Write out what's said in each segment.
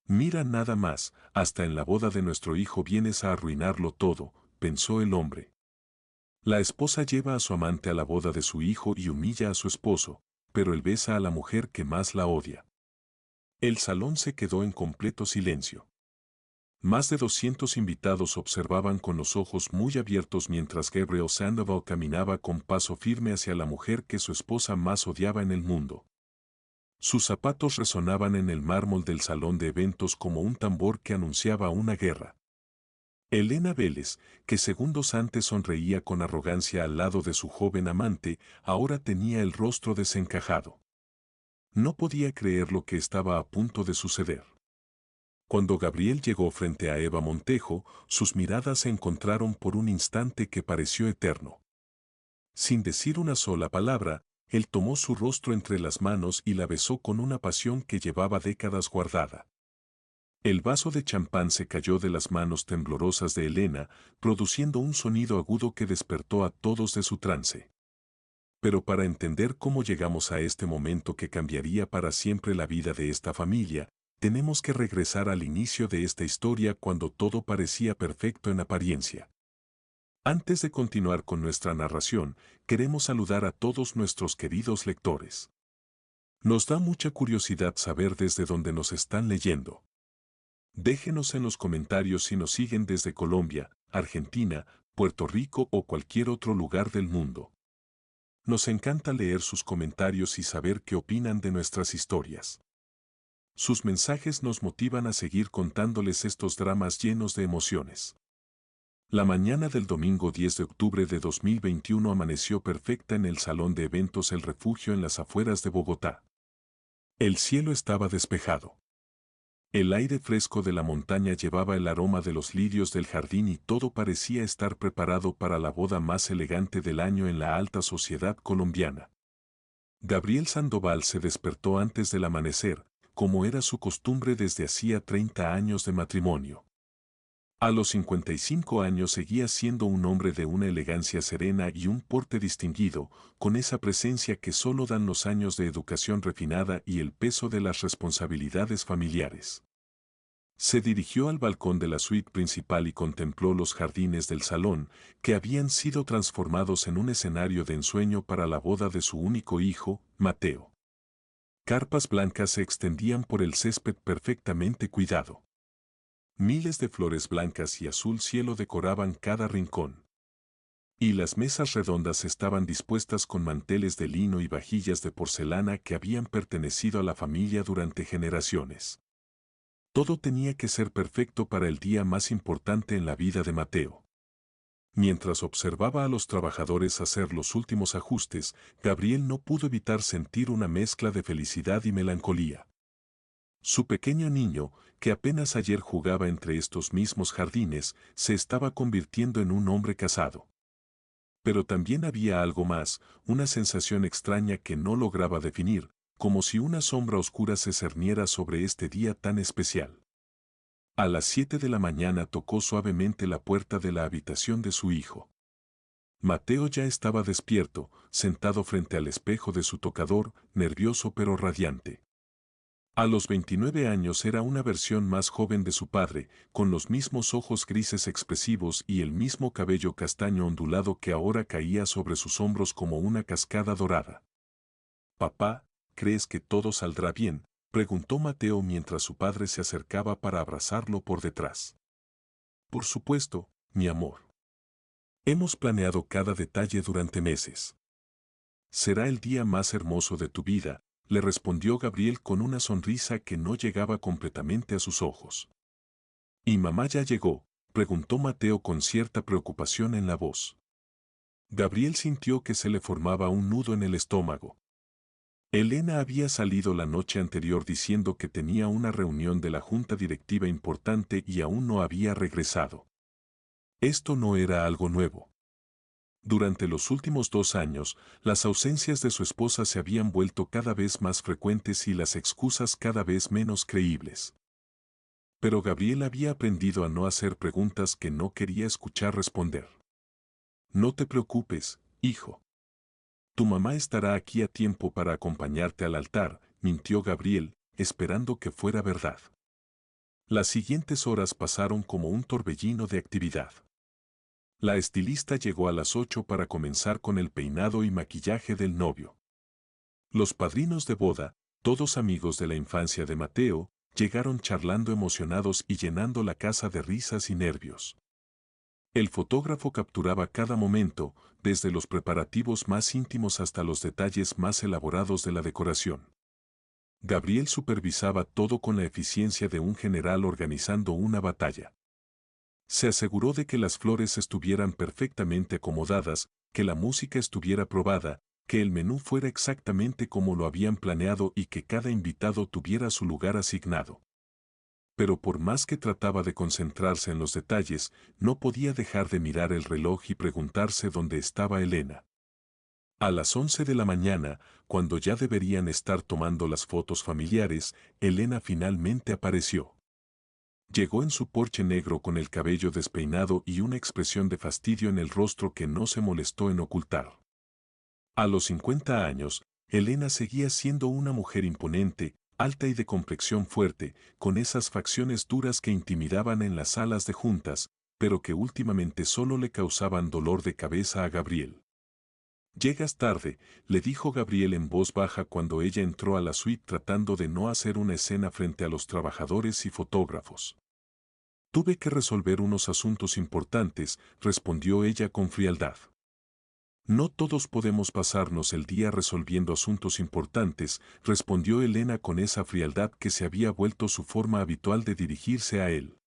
Mira nada más, hasta en la boda de nuestro hijo vienes a arruinarlo todo, pensó el hombre. La esposa lleva a su amante a la boda de su hijo y humilla a su esposo, pero él besa a la mujer que más la odia. El salón se quedó en completo silencio. Más de 200 invitados observaban con los ojos muy abiertos mientras Gabriel Sandoval caminaba con paso firme hacia la mujer que su esposa más odiaba en el mundo. Sus zapatos resonaban en el mármol del salón de eventos como un tambor que anunciaba una guerra. Elena Vélez, que segundos antes sonreía con arrogancia al lado de su joven amante, ahora tenía el rostro desencajado. No podía creer lo que estaba a punto de suceder. Cuando Gabriel llegó frente a Eva Montejo, sus miradas se encontraron por un instante que pareció eterno. Sin decir una sola palabra, él tomó su rostro entre las manos y la besó con una pasión que llevaba décadas guardada. El vaso de champán se cayó de las manos temblorosas de Elena, produciendo un sonido agudo que despertó a todos de su trance. Pero para entender cómo llegamos a este momento que cambiaría para siempre la vida de esta familia, tenemos que regresar al inicio de esta historia cuando todo parecía perfecto en apariencia. Antes de continuar con nuestra narración, queremos saludar a todos nuestros queridos lectores. Nos da mucha curiosidad saber desde dónde nos están leyendo. Déjenos en los comentarios si nos siguen desde Colombia, Argentina, Puerto Rico o cualquier otro lugar del mundo. Nos encanta leer sus comentarios y saber qué opinan de nuestras historias. Sus mensajes nos motivan a seguir contándoles estos dramas llenos de emociones. La mañana del domingo 10 de octubre de 2021 amaneció perfecta en el salón de eventos El Refugio en las afueras de Bogotá. El cielo estaba despejado. El aire fresco de la montaña llevaba el aroma de los lirios del jardín y todo parecía estar preparado para la boda más elegante del año en la alta sociedad colombiana. Gabriel Sandoval se despertó antes del amanecer, como era su costumbre desde hacía 30 años de matrimonio. A los 55 años seguía siendo un hombre de una elegancia serena y un porte distinguido, con esa presencia que solo dan los años de educación refinada y el peso de las responsabilidades familiares. Se dirigió al balcón de la suite principal y contempló los jardines del salón, que habían sido transformados en un escenario de ensueño para la boda de su único hijo, Mateo. Carpas blancas se extendían por el césped perfectamente cuidado. Miles de flores blancas y azul cielo decoraban cada rincón. Y las mesas redondas estaban dispuestas con manteles de lino y vajillas de porcelana que habían pertenecido a la familia durante generaciones. Todo tenía que ser perfecto para el día más importante en la vida de Mateo. Mientras observaba a los trabajadores hacer los últimos ajustes, Gabriel no pudo evitar sentir una mezcla de felicidad y melancolía. Su pequeño niño, que apenas ayer jugaba entre estos mismos jardines, se estaba convirtiendo en un hombre casado. Pero también había algo más, una sensación extraña que no lograba definir, como si una sombra oscura se cerniera sobre este día tan especial. A las 7 de la mañana tocó suavemente la puerta de la habitación de su hijo. Mateo ya estaba despierto, sentado frente al espejo de su tocador, nervioso pero radiante. A los 29 años era una versión más joven de su padre, con los mismos ojos grises expresivos y el mismo cabello castaño ondulado que ahora caía sobre sus hombros como una cascada dorada. «Papá, ¿crees que todo saldrá bien?», preguntó Mateo mientras su padre se acercaba para abrazarlo por detrás. «Por supuesto, mi amor. Hemos planeado cada detalle durante meses. Será el día más hermoso de tu vida», le respondió Gabriel con una sonrisa que no llegaba completamente a sus ojos. «¿Y mamá ya llegó?», preguntó Mateo con cierta preocupación en la voz. Gabriel sintió que se le formaba un nudo en el estómago. Elena había salido la noche anterior diciendo que tenía una reunión de la junta directiva importante y aún no había regresado. Esto no era algo nuevo. Durante los últimos 2 años, las ausencias de su esposa se habían vuelto cada vez más frecuentes y las excusas cada vez menos creíbles. Pero Gabriel había aprendido a no hacer preguntas que no quería escuchar responder. «No te preocupes, hijo. Tu mamá estará aquí a tiempo para acompañarte al altar», mintió Gabriel, esperando que fuera verdad. Las siguientes horas pasaron como un torbellino de actividad. La estilista llegó a las 8 para comenzar con el peinado y maquillaje del novio. Los padrinos de boda, todos amigos de la infancia de Mateo, llegaron charlando emocionados y llenando la casa de risas y nervios. El fotógrafo capturaba cada momento, desde los preparativos más íntimos hasta los detalles más elaborados de la decoración. Gabriel supervisaba todo con la eficiencia de un general organizando una batalla. Se aseguró de que las flores estuvieran perfectamente acomodadas, que la música estuviera probada, que el menú fuera exactamente como lo habían planeado y que cada invitado tuviera su lugar asignado. Pero por más que trataba de concentrarse en los detalles, no podía dejar de mirar el reloj y preguntarse dónde estaba Elena. A las 11 de la mañana, cuando ya deberían estar tomando las fotos familiares, Elena finalmente apareció. Llegó en su Porsche negro con el cabello despeinado y una expresión de fastidio en el rostro que no se molestó en ocultar. A los 50 años, Elena seguía siendo una mujer imponente, alta y de complexión fuerte, con esas facciones duras que intimidaban en las salas de juntas, pero que últimamente solo le causaban dolor de cabeza a Gabriel. «Llegas tarde», le dijo Gabriel en voz baja cuando ella entró a la suite tratando de no hacer una escena frente a los trabajadores y fotógrafos. «Tuve que resolver unos asuntos importantes», respondió ella con frialdad. «No todos podemos pasarnos el día resolviendo asuntos importantes», respondió Elena con esa frialdad que se había vuelto su forma habitual de dirigirse a él.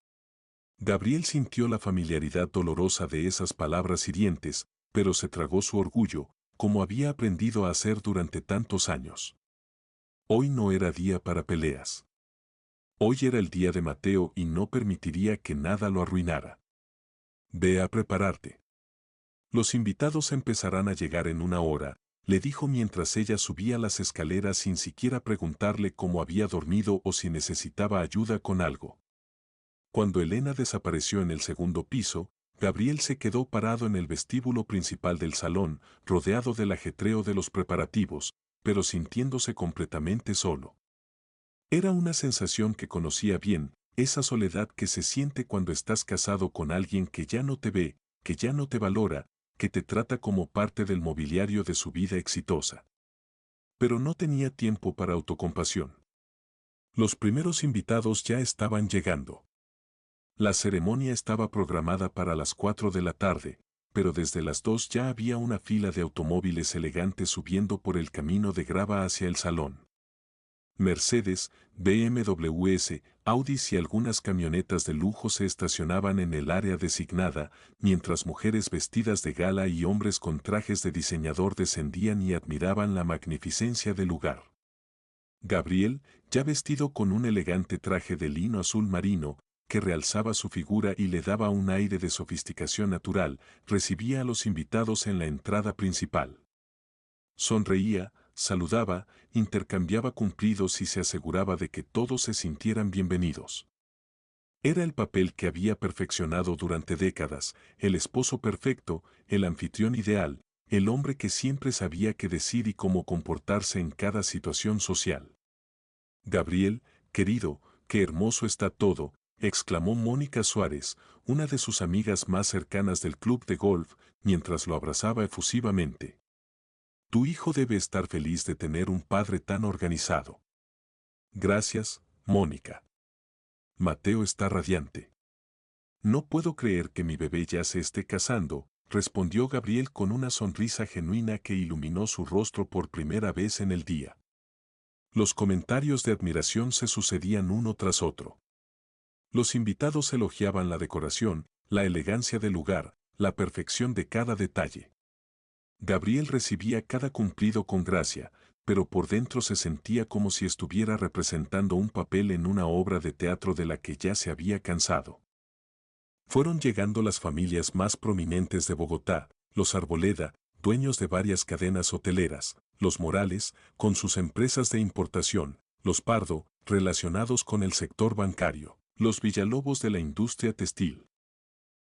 Gabriel sintió la familiaridad dolorosa de esas palabras hirientes, pero se tragó su orgullo, como había aprendido a hacer durante tantos años. Hoy no era día para peleas. Hoy era el día de Mateo y no permitiría que nada lo arruinara. «Ve a prepararte. Los invitados empezarán a llegar en una hora», le dijo mientras ella subía las escaleras sin siquiera preguntarle cómo había dormido o si necesitaba ayuda con algo. Cuando Elena desapareció en el segundo piso, Gabriel se quedó parado en el vestíbulo principal del salón, rodeado del ajetreo de los preparativos, pero sintiéndose completamente solo. Era una sensación que conocía bien, esa soledad que se siente cuando estás casado con alguien que ya no te ve, que ya no te valora, que te trata como parte del mobiliario de su vida exitosa. Pero no tenía tiempo para autocompasión. Los primeros invitados ya estaban llegando. La ceremonia estaba programada para las 4 de la tarde, pero desde las 2 ya había una fila de automóviles elegantes subiendo por el camino de grava hacia el salón. Mercedes, BMWs, Audis y algunas camionetas de lujo se estacionaban en el área designada, mientras mujeres vestidas de gala y hombres con trajes de diseñador descendían y admiraban la magnificencia del lugar. Gabriel, ya vestido con un elegante traje de lino azul marino, que realzaba su figura y le daba un aire de sofisticación natural, recibía a los invitados en la entrada principal. Sonreía, saludaba, intercambiaba cumplidos y se aseguraba de que todos se sintieran bienvenidos. Era el papel que había perfeccionado durante décadas, el esposo perfecto, el anfitrión ideal, el hombre que siempre sabía qué decir y cómo comportarse en cada situación social. «Gabriel, querido, qué hermoso está todo», exclamó Mónica Suárez, una de sus amigas más cercanas del club de golf, mientras lo abrazaba efusivamente. «Tu hijo debe estar feliz de tener un padre tan organizado». «Gracias, Mónica. Mateo está radiante». «No puedo creer que mi bebé ya se esté casando», respondió Gabriel con una sonrisa genuina que iluminó su rostro por primera vez en el día. Los comentarios de admiración se sucedían uno tras otro. Los invitados elogiaban la decoración, la elegancia del lugar, la perfección de cada detalle. Gabriel recibía cada cumplido con gracia, pero por dentro se sentía como si estuviera representando un papel en una obra de teatro de la que ya se había cansado. Fueron llegando las familias más prominentes de Bogotá, los Arboleda, dueños de varias cadenas hoteleras, los Morales, con sus empresas de importación, los Pardo, relacionados con el sector bancario, los Villalobos de la industria textil.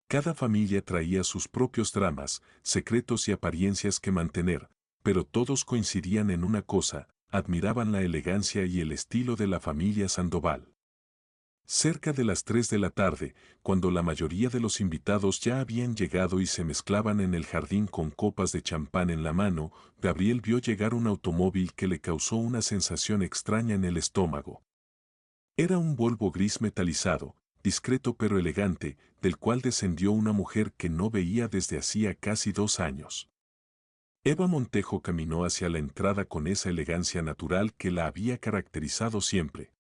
Cada familia traía sus propios dramas, secretos y apariencias que mantener, pero todos coincidían en una cosa, admiraban la elegancia y el estilo de la familia Sandoval. Cerca de las 3 de la tarde, cuando la mayoría de los invitados ya habían llegado y se mezclaban en el jardín con copas de champán en la mano, Gabriel vio llegar un automóvil que le causó una sensación extraña en el estómago. Era un Volvo gris metalizado, discreto pero elegante, del cual descendió una mujer que no veía desde hacía casi 2 años. Eva Montejo caminó hacia la entrada con esa elegancia natural que la había caracterizado siempre.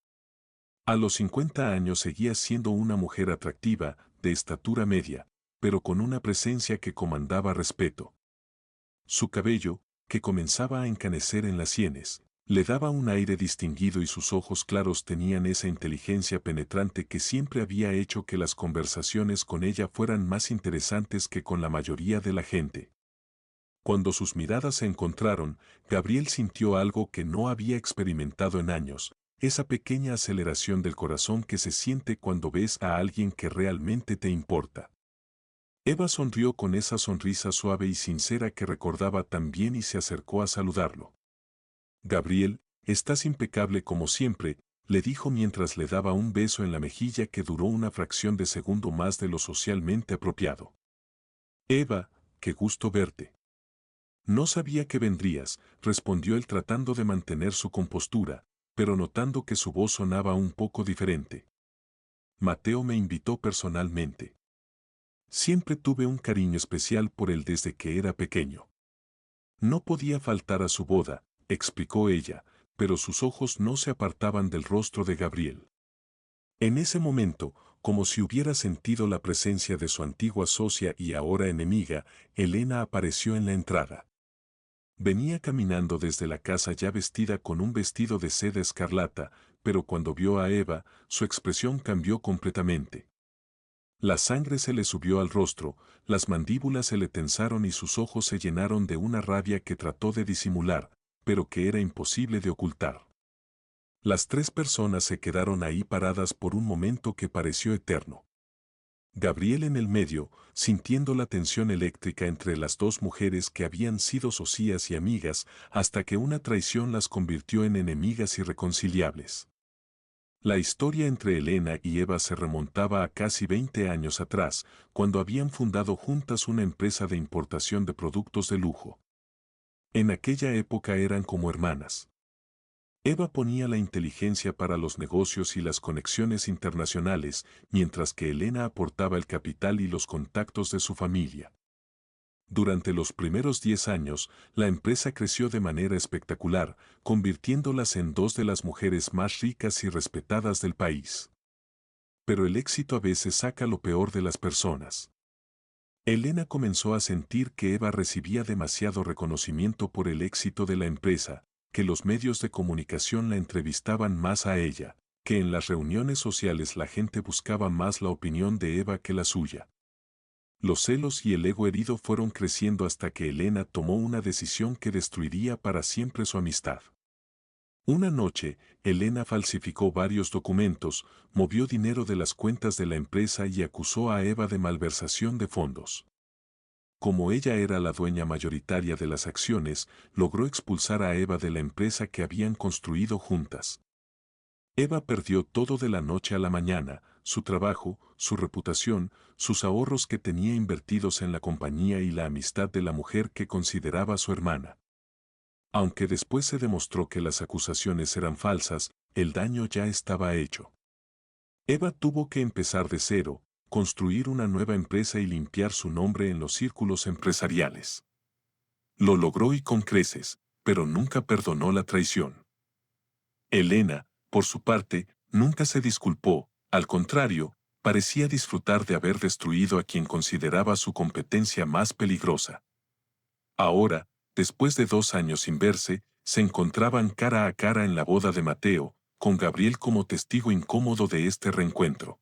A los 50 años seguía siendo una mujer atractiva, de estatura media, pero con una presencia que comandaba respeto. Su cabello, que comenzaba a encanecer en las sienes, le daba un aire distinguido y sus ojos claros tenían esa inteligencia penetrante que siempre había hecho que las conversaciones con ella fueran más interesantes que con la mayoría de la gente. Cuando sus miradas se encontraron, Gabriel sintió algo que no había experimentado en años, esa pequeña aceleración del corazón que se siente cuando ves a alguien que realmente te importa. Eva sonrió con esa sonrisa suave y sincera que recordaba tan bien y se acercó a saludarlo. Gabriel, estás impecable como siempre, le dijo mientras le daba un beso en la mejilla que duró una fracción de segundo más de lo socialmente apropiado. Eva, qué gusto verte. No sabía que vendrías, respondió él tratando de mantener su compostura, pero notando que su voz sonaba un poco diferente. Mateo me invitó personalmente. Siempre tuve un cariño especial por él desde que era pequeño. No podía faltar a su boda, explicó ella, pero sus ojos no se apartaban del rostro de Gabriel. En ese momento, como si hubiera sentido la presencia de su antigua socia y ahora enemiga, Elena apareció en la entrada. Venía caminando desde la casa ya vestida con un vestido de seda escarlata, pero cuando vio a Eva, su expresión cambió completamente. La sangre se le subió al rostro, las mandíbulas se le tensaron y sus ojos se llenaron de una rabia que trató de disimular, pero que era imposible de ocultar. Las tres personas se quedaron ahí paradas por un momento que pareció eterno. Gabriel en el medio, sintiendo la tensión eléctrica entre las dos mujeres que habían sido socias y amigas, hasta que una traición las convirtió en enemigas irreconciliables. La historia entre Elena y Eva se remontaba a casi 20 años atrás, cuando habían fundado juntas una empresa de importación de productos de lujo. En aquella época eran como hermanas. Eva ponía la inteligencia para los negocios y las conexiones internacionales, mientras que Elena aportaba el capital y los contactos de su familia. Durante los primeros 10 años, la empresa creció de manera espectacular, convirtiéndolas en dos de las mujeres más ricas y respetadas del país. Pero el éxito a veces saca lo peor de las personas. Elena comenzó a sentir que Eva recibía demasiado reconocimiento por el éxito de la empresa, que los medios de comunicación la entrevistaban más a ella, que en las reuniones sociales la gente buscaba más la opinión de Eva que la suya. Los celos y el ego herido fueron creciendo hasta que Elena tomó una decisión que destruiría para siempre su amistad. Una noche, Elena falsificó varios documentos, movió dinero de las cuentas de la empresa y acusó a Eva de malversación de fondos. Como ella era la dueña mayoritaria de las acciones, logró expulsar a Eva de la empresa que habían construido juntas. Eva perdió todo de la noche a la mañana, su trabajo, su reputación, sus ahorros que tenía invertidos en la compañía y la amistad de la mujer que consideraba su hermana. Aunque después se demostró que las acusaciones eran falsas, el daño ya estaba hecho. Eva tuvo que empezar de cero, construir una nueva empresa y limpiar su nombre en los círculos empresariales. Lo logró y con creces, pero nunca perdonó la traición. Elena, por su parte, nunca se disculpó, al contrario, parecía disfrutar de haber destruido a quien consideraba su competencia más peligrosa. Ahora, después de 2 años sin verse, se encontraban cara a cara en la boda de Mateo, con Gabriel como testigo incómodo de este reencuentro.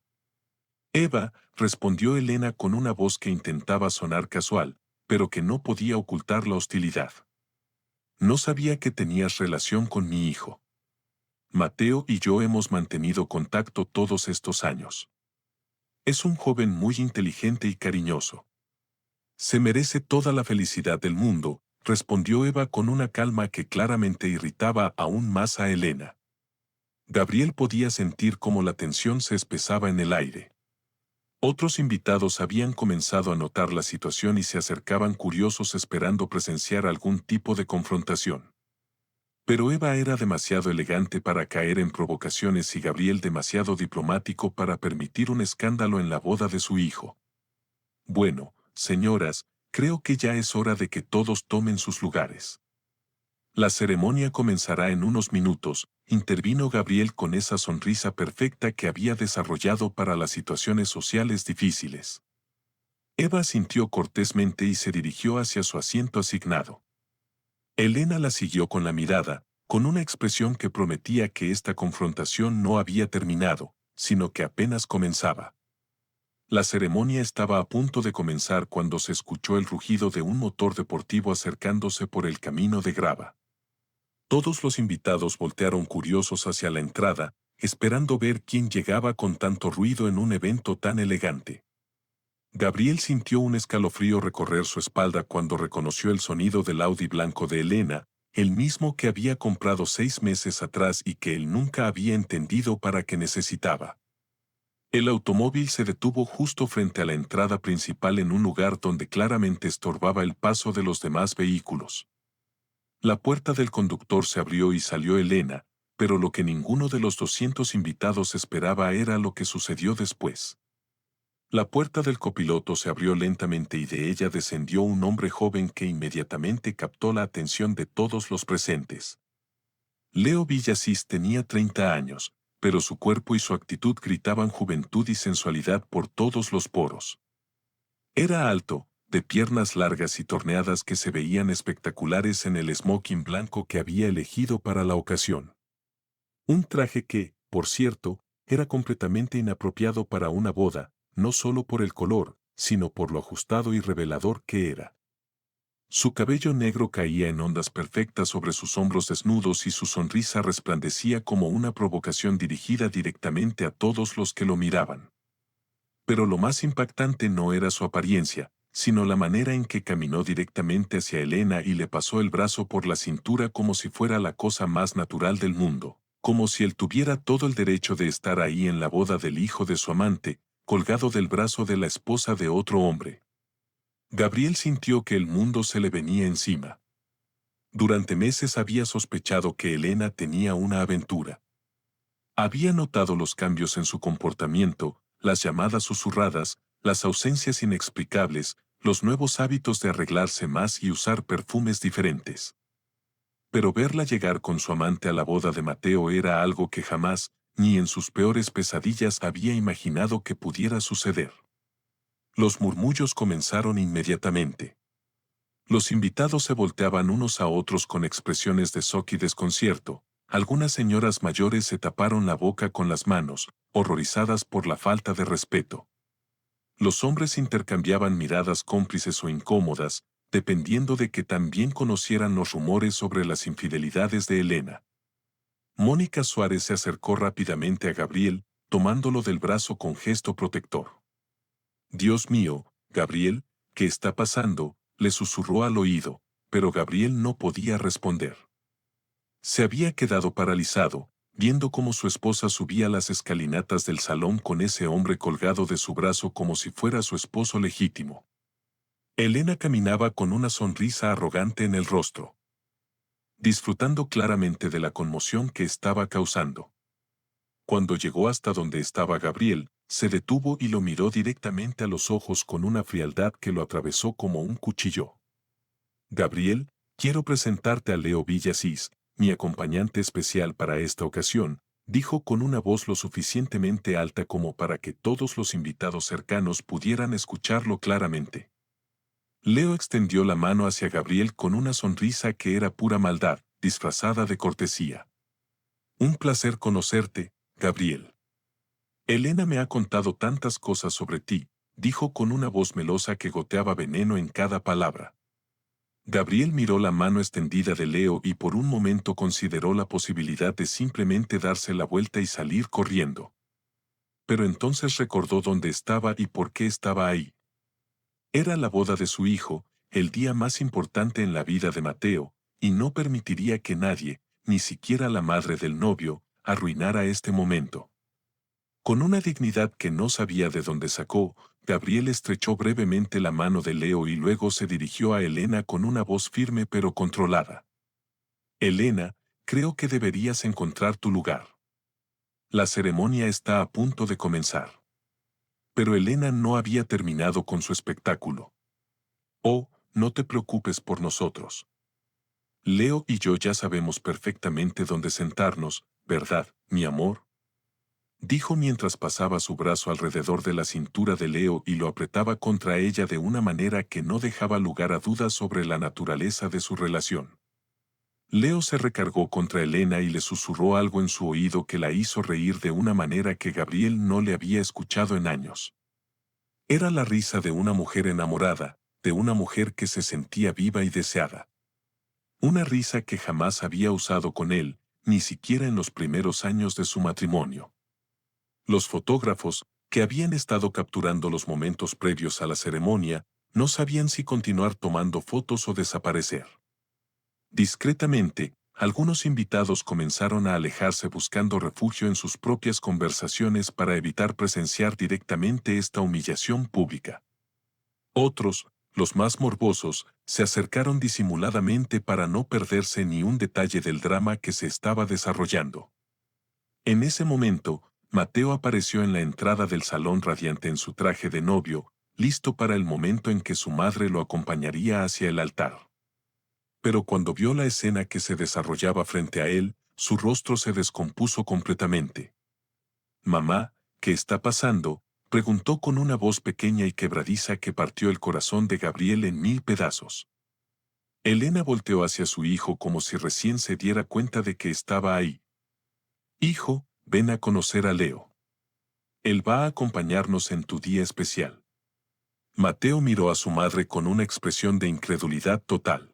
Eva, respondió Elena con una voz que intentaba sonar casual, pero que no podía ocultar la hostilidad. No sabía que tenías relación con mi hijo. Mateo y yo hemos mantenido contacto todos estos años. Es un joven muy inteligente y cariñoso. Se merece toda la felicidad del mundo, respondió Eva con una calma que claramente irritaba aún más a Elena. Gabriel podía sentir cómo la tensión se espesaba en el aire. Otros invitados habían comenzado a notar la situación y se acercaban curiosos esperando presenciar algún tipo de confrontación. Pero Eva era demasiado elegante para caer en provocaciones y Gabriel demasiado diplomático para permitir un escándalo en la boda de su hijo. Bueno, señoras, creo que ya es hora de que todos tomen sus lugares. La ceremonia comenzará en unos minutos, intervino Gabriel con esa sonrisa perfecta que había desarrollado para las situaciones sociales difíciles. Eva sintió cortésmente y se dirigió hacia su asiento asignado. Elena la siguió con la mirada, con una expresión que prometía que esta confrontación no había terminado, sino que apenas comenzaba. La ceremonia estaba a punto de comenzar cuando se escuchó el rugido de un motor deportivo acercándose por el camino de grava. Todos los invitados voltearon curiosos hacia la entrada, esperando ver quién llegaba con tanto ruido en un evento tan elegante. Gabriel sintió un escalofrío recorrer su espalda cuando reconoció el sonido del Audi blanco de Elena, el mismo que había comprado 6 meses atrás y que él nunca había entendido para qué necesitaba. El automóvil se detuvo justo frente a la entrada principal en un lugar donde claramente estorbaba el paso de los demás vehículos. La puerta del conductor se abrió y salió Elena, pero lo que ninguno de los 200 invitados esperaba era lo que sucedió después. La puerta del copiloto se abrió lentamente y de ella descendió un hombre joven que inmediatamente captó la atención de todos los presentes. Leo Villasís tenía 30 años, pero su cuerpo y su actitud gritaban juventud y sensualidad por todos los poros. Era alto, de piernas largas y torneadas que se veían espectaculares en el smoking blanco que había elegido para la ocasión. Un traje que, por cierto, era completamente inapropiado para una boda, no solo por el color, sino por lo ajustado y revelador que era. Su cabello negro caía en ondas perfectas sobre sus hombros desnudos y su sonrisa resplandecía como una provocación dirigida directamente a todos los que lo miraban. Pero lo más impactante no era su apariencia, sino la manera en que caminó directamente hacia Elena y le pasó el brazo por la cintura como si fuera la cosa más natural del mundo, como si él tuviera todo el derecho de estar ahí en la boda del hijo de su amante, colgado del brazo de la esposa de otro hombre. Gabriel sintió que el mundo se le venía encima. Durante meses había sospechado que Elena tenía una aventura. Había notado los cambios en su comportamiento, las llamadas susurradas, las ausencias inexplicables, los nuevos hábitos de arreglarse más y usar perfumes diferentes. Pero verla llegar con su amante a la boda de Mateo era algo que jamás, ni en sus peores pesadillas había imaginado que pudiera suceder. Los murmullos comenzaron inmediatamente. Los invitados se volteaban unos a otros con expresiones de shock y desconcierto. Algunas señoras mayores se taparon la boca con las manos, horrorizadas por la falta de respeto. Los hombres intercambiaban miradas cómplices o incómodas, dependiendo de que también conocieran los rumores sobre las infidelidades de Elena. Mónica Suárez se acercó rápidamente a Gabriel, tomándolo del brazo con gesto protector. «Dios mío, Gabriel, ¿qué está pasando?», le susurró al oído, pero Gabriel no podía responder. Se había quedado paralizado, viendo cómo su esposa subía las escalinatas del salón con ese hombre colgado de su brazo como si fuera su esposo legítimo. Elena caminaba con una sonrisa arrogante en el rostro, disfrutando claramente de la conmoción que estaba causando. Cuando llegó hasta donde estaba Gabriel, se detuvo y lo miró directamente a los ojos con una frialdad que lo atravesó como un cuchillo. «Gabriel, quiero presentarte a Leo Villasís, mi acompañante especial para esta ocasión», dijo con una voz lo suficientemente alta como para que todos los invitados cercanos pudieran escucharlo claramente. Leo extendió la mano hacia Gabriel con una sonrisa que era pura maldad, disfrazada de cortesía. «Un placer conocerte, Gabriel. Elena me ha contado tantas cosas sobre ti», dijo con una voz melosa que goteaba veneno en cada palabra. Gabriel miró la mano extendida de Leo y por un momento consideró la posibilidad de simplemente darse la vuelta y salir corriendo. Pero entonces recordó dónde estaba y por qué estaba ahí. Era la boda de su hijo, el día más importante en la vida de Mateo, y no permitiría que nadie, ni siquiera la madre del novio, arruinara este momento. Con una dignidad que no sabía de dónde sacó, Gabriel estrechó brevemente la mano de Leo y luego se dirigió a Elena con una voz firme pero controlada. Elena, creo que deberías encontrar tu lugar. La ceremonia está a punto de comenzar. Pero Elena no había terminado con su espectáculo. Oh, no te preocupes por nosotros. Leo y yo ya sabemos perfectamente dónde sentarnos, ¿verdad, mi amor? Dijo mientras pasaba su brazo alrededor de la cintura de Leo y lo apretaba contra ella de una manera que no dejaba lugar a dudas sobre la naturaleza de su relación. Leo se recargó contra Elena y le susurró algo en su oído que la hizo reír de una manera que Gabriel no le había escuchado en años. Era la risa de una mujer enamorada, de una mujer que se sentía viva y deseada. Una risa que jamás había usado con él, ni siquiera en los primeros años de su matrimonio. Los fotógrafos, que habían estado capturando los momentos previos a la ceremonia, no sabían si continuar tomando fotos o desaparecer. Discretamente, algunos invitados comenzaron a alejarse buscando refugio en sus propias conversaciones para evitar presenciar directamente esta humillación pública. Otros, los más morbosos, se acercaron disimuladamente para no perderse ni un detalle del drama que se estaba desarrollando. En ese momento, Mateo apareció en la entrada del salón radiante en su traje de novio, listo para el momento en que su madre lo acompañaría hacia el altar. Pero cuando vio la escena que se desarrollaba frente a él, su rostro se descompuso completamente. «Mamá, ¿qué está pasando?», preguntó con una voz pequeña y quebradiza que partió el corazón de Gabriel en 1000 pedazos. Elena volteó hacia su hijo como si recién se diera cuenta de que estaba ahí. «Hijo, ven a conocer a Leo. Él va a acompañarnos en tu día especial». Mateo miró a su madre con una expresión de incredulidad total.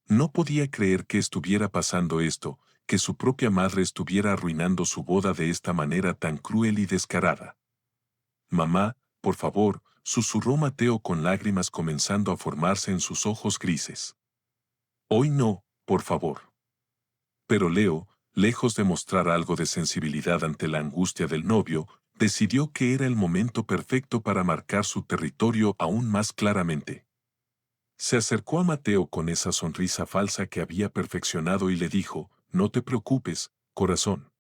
No podía creer que estuviera pasando esto, que su propia madre estuviera arruinando su boda de esta manera tan cruel y descarada. «Mamá, por favor», susurró Mateo con lágrimas comenzando a formarse en sus ojos grises. «Hoy no, por favor». Pero Leo, lejos de mostrar algo de sensibilidad ante la angustia del novio, decidió que era el momento perfecto para marcar su territorio aún más claramente. Se acercó a Mateo con esa sonrisa falsa que había perfeccionado y le dijo: «No te preocupes, corazón.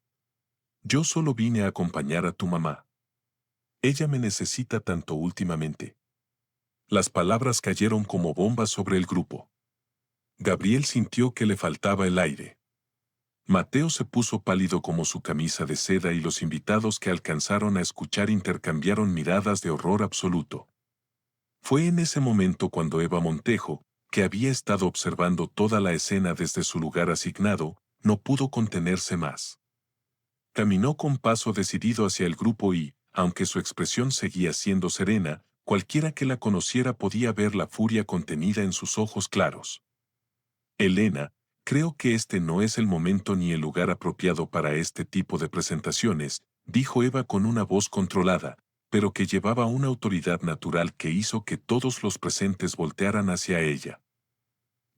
Yo solo vine a acompañar a tu mamá. Ella me necesita tanto últimamente». Las palabras cayeron como bombas sobre el grupo. Gabriel sintió que le faltaba el aire. Mateo se puso pálido como su camisa de seda y los invitados que alcanzaron a escuchar intercambiaron miradas de horror absoluto. Fue en ese momento cuando Eva Montejo, que había estado observando toda la escena desde su lugar asignado, no pudo contenerse más. Caminó con paso decidido hacia el grupo y, aunque su expresión seguía siendo serena, cualquiera que la conociera podía ver la furia contenida en sus ojos claros. «Elena, creo que este no es el momento ni el lugar apropiado para este tipo de presentaciones», dijo Eva con una voz controlada, pero que llevaba una autoridad natural que hizo que todos los presentes voltearan hacia ella.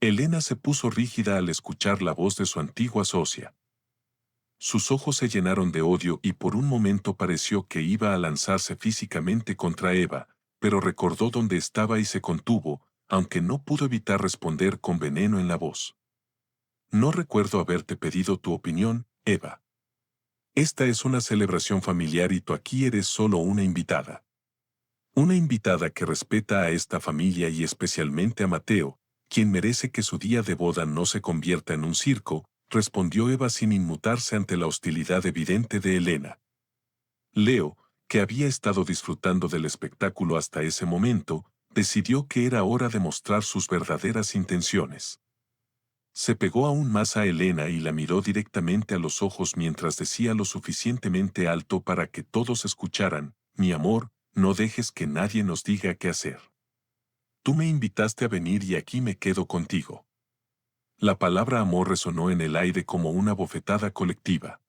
Elena se puso rígida al escuchar la voz de su antigua socia. Sus ojos se llenaron de odio y por un momento pareció que iba a lanzarse físicamente contra Eva, pero recordó dónde estaba y se contuvo, aunque no pudo evitar responder con veneno en la voz. «No recuerdo haberte pedido tu opinión, Eva. Esta es una celebración familiar y tú aquí eres solo una invitada. Una invitada que respeta a esta familia y especialmente a Mateo, quien merece que su día de boda no se convierta en un circo», respondió Eva sin inmutarse ante la hostilidad evidente de Elena. Leo, que había estado disfrutando del espectáculo hasta ese momento, decidió que era hora de mostrar sus verdaderas intenciones. Se pegó aún más a Elena y la miró directamente a los ojos mientras decía lo suficientemente alto para que todos escucharan: «Mi amor, no dejes que nadie nos diga qué hacer. Tú me invitaste a venir y aquí me quedo contigo». La palabra amor resonó en el aire como una bofetada colectiva.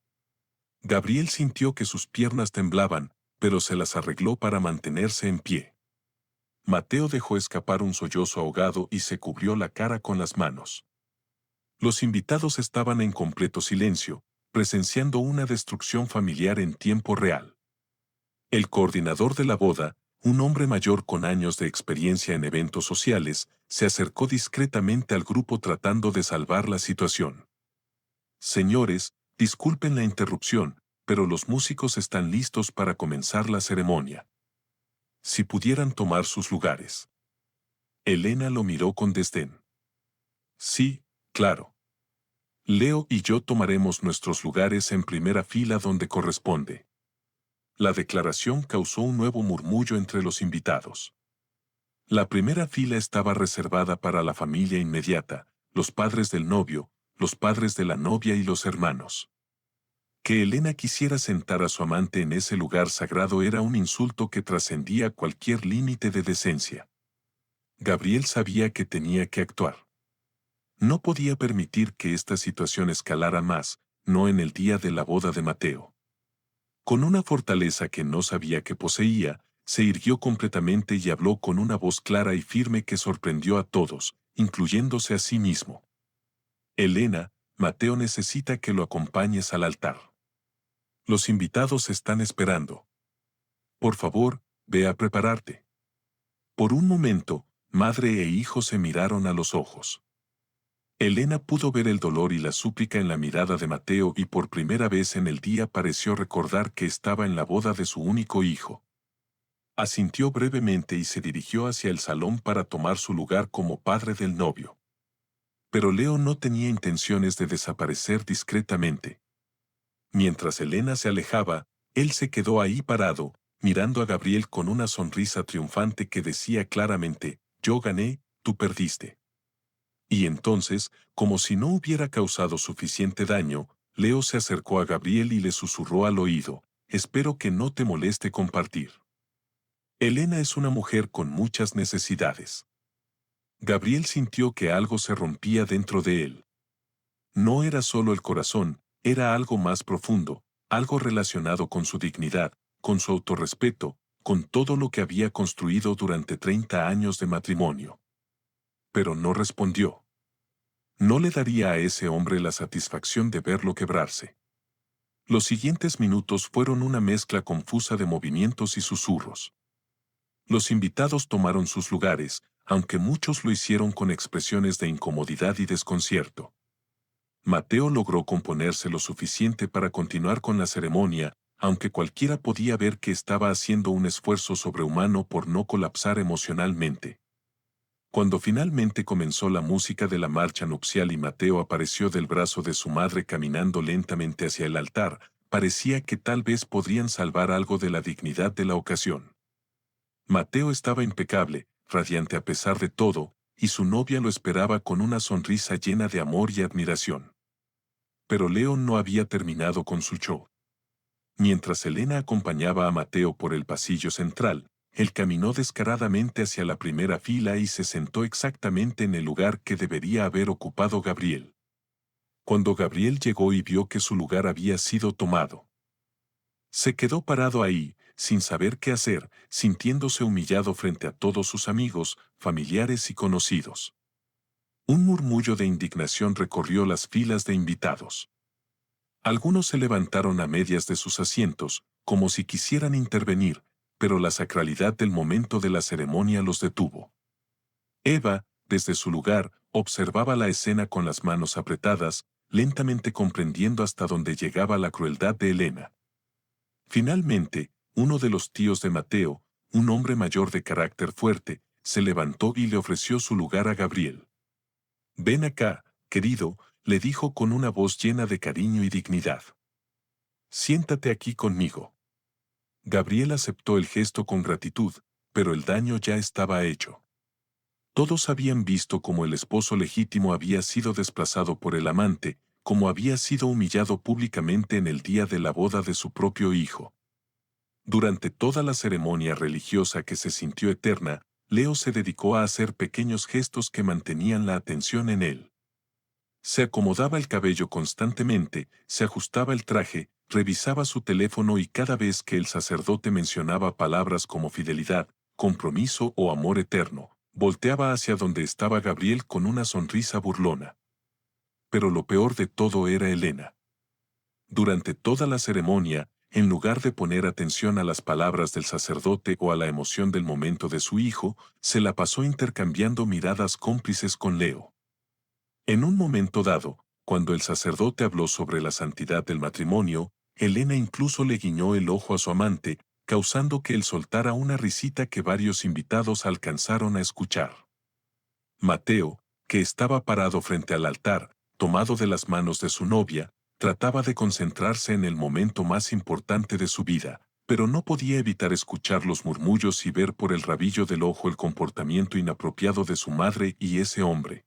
Gabriel sintió que sus piernas temblaban, pero se las arregló para mantenerse en pie. Mateo dejó escapar un sollozo ahogado y se cubrió la cara con las manos. Los invitados estaban en completo silencio, presenciando una destrucción familiar en tiempo real. El coordinador de la boda, un hombre mayor con años de experiencia en eventos sociales, se acercó discretamente al grupo tratando de salvar la situación. Señores, disculpen la interrupción, pero los músicos están listos para comenzar la ceremonia. Si pudieran tomar sus lugares. Elena lo miró con desdén. Sí, claro. Leo y yo tomaremos nuestros lugares en primera fila donde corresponde. La declaración causó un nuevo murmullo entre los invitados. La primera fila estaba reservada para la familia inmediata, los padres del novio, los padres de la novia y los hermanos. Que Elena quisiera sentar a su amante en ese lugar sagrado era un insulto que trascendía cualquier límite de decencia. Gabriel sabía que tenía que actuar. No podía permitir que esta situación escalara más, no en el día de la boda de Mateo. Con una fortaleza que no sabía que poseía, se irguió completamente y habló con una voz clara y firme que sorprendió a todos, incluyéndose a sí mismo. Elena, Mateo necesita que lo acompañes al altar. Los invitados están esperando. Por favor, ve a prepararte. Por un momento, madre e hijo se miraron a los ojos. Elena pudo ver el dolor y la súplica en la mirada de Mateo y por primera vez en el día pareció recordar que estaba en la boda de su único hijo. Asintió brevemente y se dirigió hacia el salón para tomar su lugar como padre del novio. Pero Leo no tenía intenciones de desaparecer discretamente. Mientras Elena se alejaba, él se quedó ahí parado, mirando a Gabriel con una sonrisa triunfante que decía claramente, yo gané, tú perdiste. Y entonces, como si no hubiera causado suficiente daño, Leo se acercó a Gabriel y le susurró al oído, espero que no te moleste compartir. Elena es una mujer con muchas necesidades. Gabriel sintió que algo se rompía dentro de él. No era solo el corazón, era algo más profundo, algo relacionado con su dignidad, con su autorrespeto, con todo lo que había construido durante 30 años de matrimonio. Pero no respondió. No le daría a ese hombre la satisfacción de verlo quebrarse. Los siguientes minutos fueron una mezcla confusa de movimientos y susurros. Los invitados tomaron sus lugares, aunque muchos lo hicieron con expresiones de incomodidad y desconcierto. Mateo logró componerse lo suficiente para continuar con la ceremonia, aunque cualquiera podía ver que estaba haciendo un esfuerzo sobrehumano por no colapsar emocionalmente. Cuando finalmente comenzó la música de la marcha nupcial y Mateo apareció del brazo de su madre caminando lentamente hacia el altar, parecía que tal vez podrían salvar algo de la dignidad de la ocasión. Mateo estaba impecable, radiante a pesar de todo, y su novia lo esperaba con una sonrisa llena de amor y admiración. Pero Leo no había terminado con su show. Mientras Elena acompañaba a Mateo por el pasillo central, él caminó descaradamente hacia la primera fila y se sentó exactamente en el lugar que debería haber ocupado Gabriel. Cuando Gabriel llegó y vio que su lugar había sido tomado, se quedó parado ahí, sin saber qué hacer, sintiéndose humillado frente a todos sus amigos, familiares y conocidos. Un murmullo de indignación recorrió las filas de invitados. Algunos se levantaron a medias de sus asientos, como si quisieran intervenir, pero la sacralidad del momento de la ceremonia los detuvo. Eva, desde su lugar, observaba la escena con las manos apretadas, lentamente comprendiendo hasta dónde llegaba la crueldad de Elena. Finalmente, uno de los tíos de Mateo, un hombre mayor de carácter fuerte, se levantó y le ofreció su lugar a Gabriel. Ven acá, querido, le dijo con una voz llena de cariño y dignidad. Siéntate aquí conmigo. Gabriel aceptó el gesto con gratitud, pero el daño ya estaba hecho. Todos habían visto cómo el esposo legítimo había sido desplazado por el amante, cómo había sido humillado públicamente en el día de la boda de su propio hijo. Durante toda la ceremonia religiosa que se sintió eterna, Leo se dedicó a hacer pequeños gestos que mantenían la atención en él. Se acomodaba el cabello constantemente, se ajustaba el traje, revisaba su teléfono y cada vez que el sacerdote mencionaba palabras como fidelidad, compromiso o amor eterno, volteaba hacia donde estaba Gabriel con una sonrisa burlona. Pero lo peor de todo era Elena. durante toda la ceremonia, en lugar de poner atención a las palabras del sacerdote o a la emoción del momento de su hijo, se la pasó intercambiando miradas cómplices con Leo. En un momento dado, cuando el sacerdote habló sobre la santidad del matrimonio, Elena incluso le guiñó el ojo a su amante, causando que él soltara una risita que varios invitados alcanzaron a escuchar. Mateo, que estaba parado frente al altar, tomado de las manos de su novia, trataba de concentrarse en el momento más importante de su vida, pero no podía evitar escuchar los murmullos y ver por el rabillo del ojo el comportamiento inapropiado de su madre y ese hombre.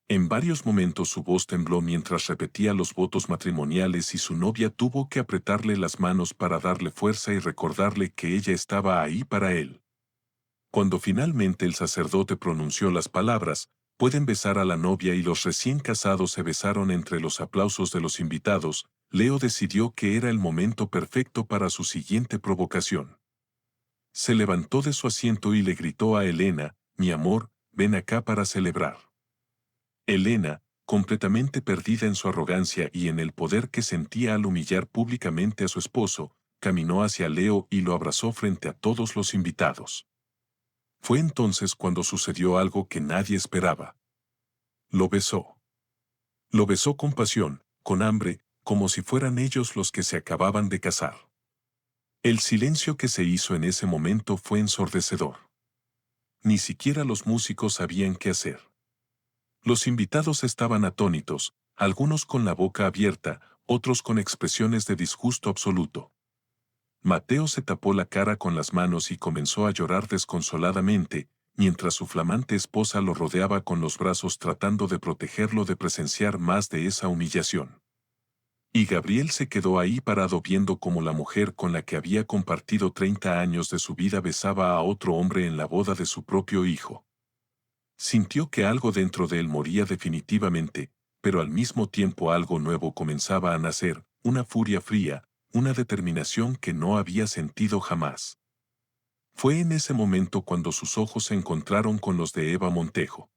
En varios momentos su voz tembló mientras repetía los votos matrimoniales y su novia tuvo que apretarle las manos para darle fuerza y recordarle que ella estaba ahí para él. Cuando finalmente el sacerdote pronunció las palabras, pueden besar a la novia y los recién casados se besaron entre los aplausos de los invitados, Leo decidió que era el momento perfecto para su siguiente provocación. Se levantó de su asiento y le gritó a Elena, «Mi amor, ven acá para celebrar». Elena, completamente perdida en su arrogancia y en el poder que sentía al humillar públicamente a su esposo, caminó hacia Leo y lo abrazó frente a todos los invitados. Fue entonces cuando sucedió algo que nadie esperaba. Lo besó. Lo besó con pasión, con hambre, como si fueran ellos los que se acababan de casar. El silencio que se hizo en ese momento fue ensordecedor. Ni siquiera los músicos sabían qué hacer. Los invitados estaban atónitos, algunos con la boca abierta, otros con expresiones de disgusto absoluto. Mateo se tapó la cara con las manos y comenzó a llorar desconsoladamente, mientras su flamante esposa lo rodeaba con los brazos tratando de protegerlo de presenciar más de esa humillación. Y Gabriel se quedó ahí parado viendo cómo la mujer con la que había compartido 30 años de su vida besaba a otro hombre en la boda de su propio hijo. Sintió que algo dentro de él moría definitivamente, pero al mismo tiempo algo nuevo comenzaba a nacer, una furia fría, una determinación que no había sentido jamás. Fue en ese momento cuando sus ojos se encontraron con los de Eva Montejo.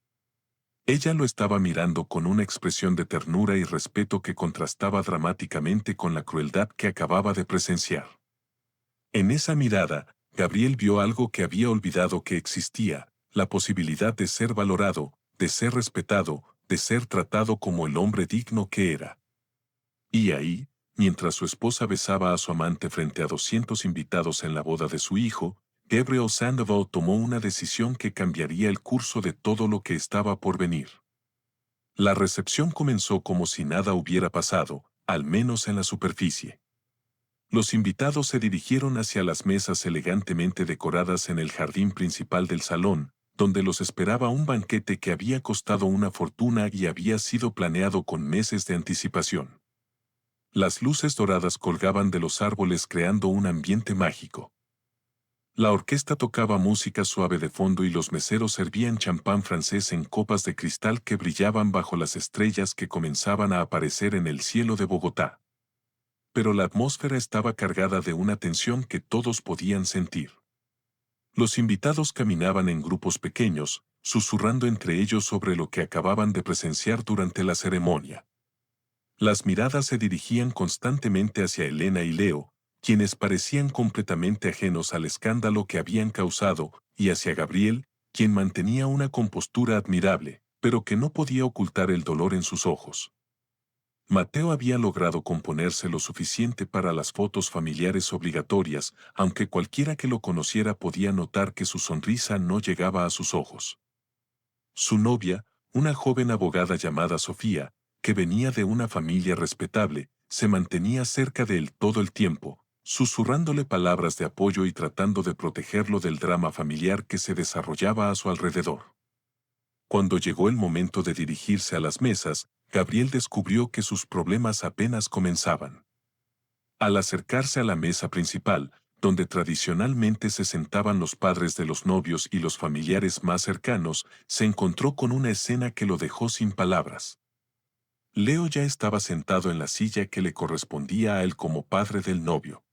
Ella lo estaba mirando con una expresión de ternura y respeto que contrastaba dramáticamente con la crueldad que acababa de presenciar. En esa mirada, Gabriel vio algo que había olvidado que existía, la posibilidad de ser valorado, de ser respetado, de ser tratado como el hombre digno que era. Y ahí, mientras su esposa besaba a su amante frente a 200 invitados en la boda de su hijo, Gabriel Sandoval tomó una decisión que cambiaría el curso de todo lo que estaba por venir. La recepción comenzó como si nada hubiera pasado, al menos en la superficie. Los invitados se dirigieron hacia las mesas elegantemente decoradas en el jardín principal del salón, donde los esperaba un banquete que había costado una fortuna y había sido planeado con meses de anticipación. Las luces doradas colgaban de los árboles creando un ambiente mágico. La orquesta tocaba música suave de fondo y los meseros servían champán francés en copas de cristal que brillaban bajo las estrellas que comenzaban a aparecer en el cielo de Bogotá. Pero la atmósfera estaba cargada de una tensión que todos podían sentir. Los invitados caminaban en grupos pequeños, susurrando entre ellos sobre lo que acababan de presenciar durante la ceremonia. Las miradas se dirigían constantemente hacia Elena y Leo, quienes parecían completamente ajenos al escándalo que habían causado, y hacia Gabriel, quien mantenía una compostura admirable, pero que no podía ocultar el dolor en sus ojos. Mateo había logrado componerse lo suficiente para las fotos familiares obligatorias, aunque cualquiera que lo conociera podía notar que su sonrisa no llegaba a sus ojos. Su novia, una joven abogada llamada Sofía, que venía de una familia respetable, se mantenía cerca de él todo el tiempo, susurrándole palabras de apoyo y tratando de protegerlo del drama familiar que se desarrollaba a su alrededor. Cuando llegó el momento de dirigirse a las mesas, Gabriel descubrió que sus problemas apenas comenzaban. Al acercarse a la mesa principal, donde tradicionalmente se sentaban los padres de los novios y los familiares más cercanos, se encontró con una escena que lo dejó sin palabras. Leo ya estaba sentado en la silla que le correspondía a él como padre del novio.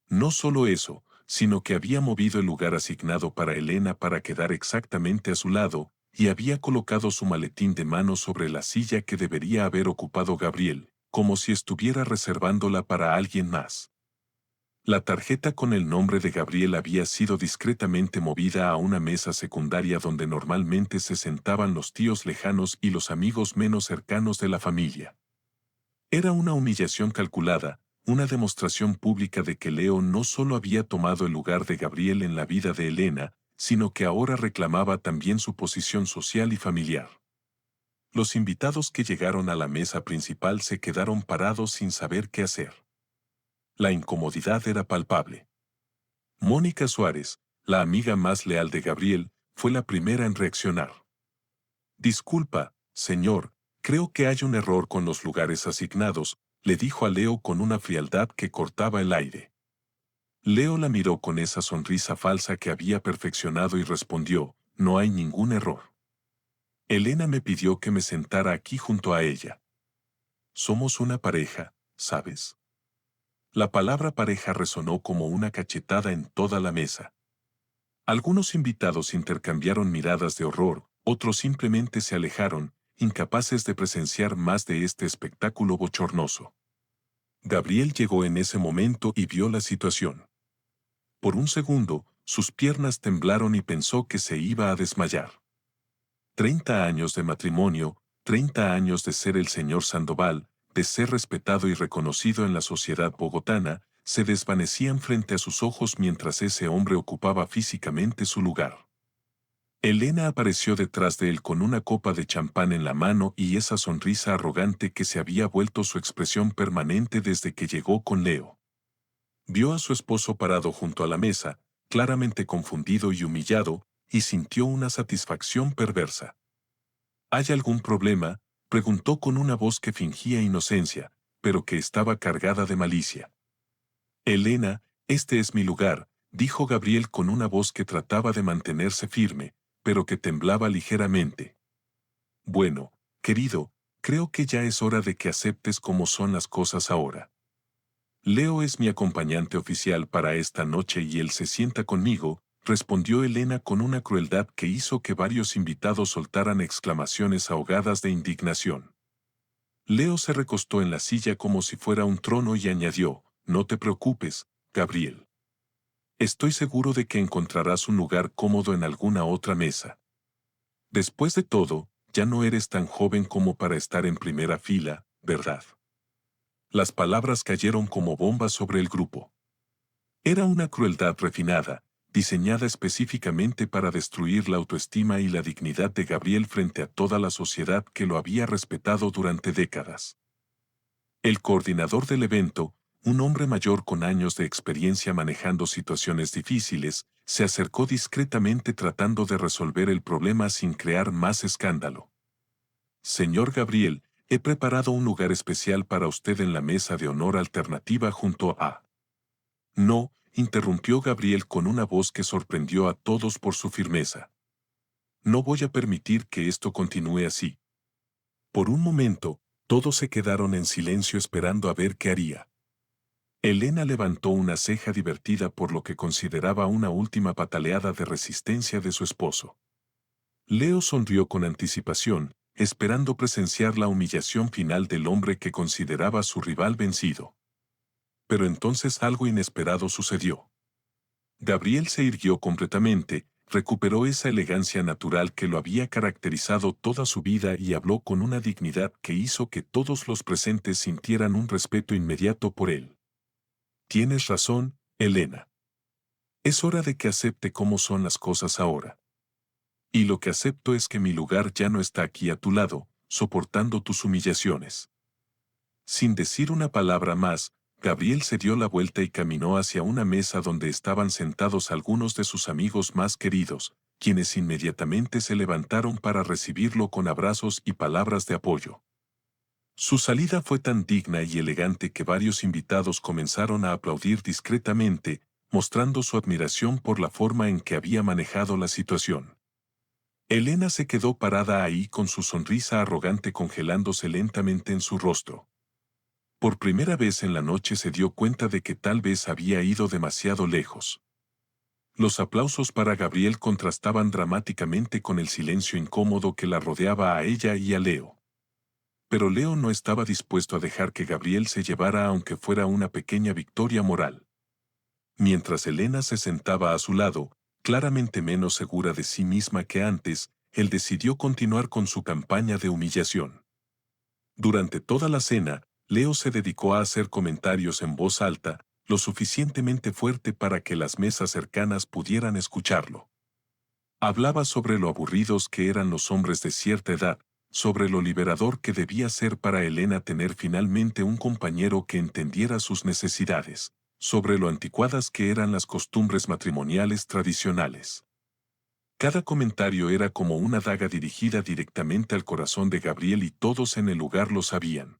No solo eso, sino que había movido el lugar asignado para Elena para quedar exactamente a su lado, y había colocado su maletín de mano sobre la silla que debería haber ocupado Gabriel, como si estuviera reservándola para alguien más. La tarjeta con el nombre de Gabriel había sido discretamente movida a una mesa secundaria donde normalmente se sentaban los tíos lejanos y los amigos menos cercanos de la familia. Era una humillación calculada, una demostración pública de que Leo no solo había tomado el lugar de Gabriel en la vida de Elena, sino que ahora reclamaba también su posición social y familiar. Los invitados que llegaron a la mesa principal se quedaron parados sin saber qué hacer. La incomodidad era palpable. Mónica Suárez, la amiga más leal de Gabriel, fue la primera en reaccionar. Disculpa, señor, creo que hay un error con los lugares asignados, le dijo a Leo con una frialdad que cortaba el aire. Leo la miró con esa sonrisa falsa que había perfeccionado y respondió, no hay ningún error. Elena me pidió que me sentara aquí junto a ella. Somos una pareja, ¿sabes? La palabra pareja resonó como una cachetada en toda la mesa. Algunos invitados intercambiaron miradas de horror, otros simplemente se alejaron, incapaces de presenciar más de este espectáculo bochornoso. Gabriel llegó en ese momento y vio la situación. Por un segundo, sus piernas temblaron y pensó que se iba a desmayar. 30 años de matrimonio, 30 años de ser el señor Sandoval, de ser respetado y reconocido en la sociedad bogotana, se desvanecían frente a sus ojos mientras ese hombre ocupaba físicamente su lugar. Elena apareció detrás de él con una copa de champán en la mano y esa sonrisa arrogante que se había vuelto su expresión permanente desde que llegó con Leo. Vio a su esposo parado junto a la mesa, claramente confundido y humillado, y sintió una satisfacción perversa. ¿Hay algún problema?, preguntó con una voz que fingía inocencia, pero que estaba cargada de malicia. Elena, este es mi lugar, dijo Gabriel con una voz que trataba de mantenerse firme, pero que temblaba ligeramente. Bueno, querido, creo que ya es hora de que aceptes cómo son las cosas ahora. Leo es mi acompañante oficial para esta noche y él se sienta conmigo, respondió Elena con una crueldad que hizo que varios invitados soltaran exclamaciones ahogadas de indignación. Leo se recostó en la silla como si fuera un trono y añadió, no te preocupes, Gabriel. Estoy seguro de que encontrarás un lugar cómodo en alguna otra mesa. Después de todo, ya no eres tan joven como para estar en primera fila, ¿verdad? Las palabras cayeron como bombas sobre el grupo. Era una crueldad refinada, diseñada específicamente para destruir la autoestima y la dignidad de Gabriel frente a toda la sociedad que lo había respetado durante décadas. El coordinador del evento, un hombre mayor con años de experiencia manejando situaciones difíciles, se acercó discretamente tratando de resolver el problema sin crear más escándalo. Señor Gabriel, he preparado un lugar especial para usted en la mesa de honor alternativa junto a... No, interrumpió Gabriel con una voz que sorprendió a todos por su firmeza. No voy a permitir que esto continúe así. Por un momento, todos se quedaron en silencio esperando a ver qué haría. Elena levantó una ceja divertida por lo que consideraba una última pataleada de resistencia de su esposo. Leo sonrió con anticipación, esperando presenciar la humillación final del hombre que consideraba su rival vencido. Pero entonces algo inesperado sucedió. Gabriel se irguió completamente, recuperó esa elegancia natural que lo había caracterizado toda su vida y habló con una dignidad que hizo que todos los presentes sintieran un respeto inmediato por él. Tienes razón, Elena. Es hora de que acepte cómo son las cosas ahora. Y lo que acepto es que mi lugar ya no está aquí a tu lado, soportando tus humillaciones. Sin decir una palabra más, Gabriel se dio la vuelta y caminó hacia una mesa donde estaban sentados algunos de sus amigos más queridos, quienes inmediatamente se levantaron para recibirlo con abrazos y palabras de apoyo. Su salida fue tan digna y elegante que varios invitados comenzaron a aplaudir discretamente, mostrando su admiración por la forma en que había manejado la situación. Elena se quedó parada ahí con su sonrisa arrogante congelándose lentamente en su rostro. Por primera vez en la noche se dio cuenta de que tal vez había ido demasiado lejos. Los aplausos para Gabriel contrastaban dramáticamente con el silencio incómodo que la rodeaba a ella y a Leo. Pero Leo no estaba dispuesto a dejar que Gabriel se llevara aunque fuera una pequeña victoria moral. Mientras Elena se sentaba a su lado, claramente menos segura de sí misma que antes, él decidió continuar con su campaña de humillación. Durante toda la cena, Leo se dedicó a hacer comentarios en voz alta, lo suficientemente fuerte para que las mesas cercanas pudieran escucharlo. Hablaba sobre lo aburridos que eran los hombres de cierta edad, sobre lo liberador que debía ser para Elena tener finalmente un compañero que entendiera sus necesidades, sobre lo anticuadas que eran las costumbres matrimoniales tradicionales. Cada comentario era como una daga dirigida directamente al corazón de Gabriel y todos en el lugar lo sabían.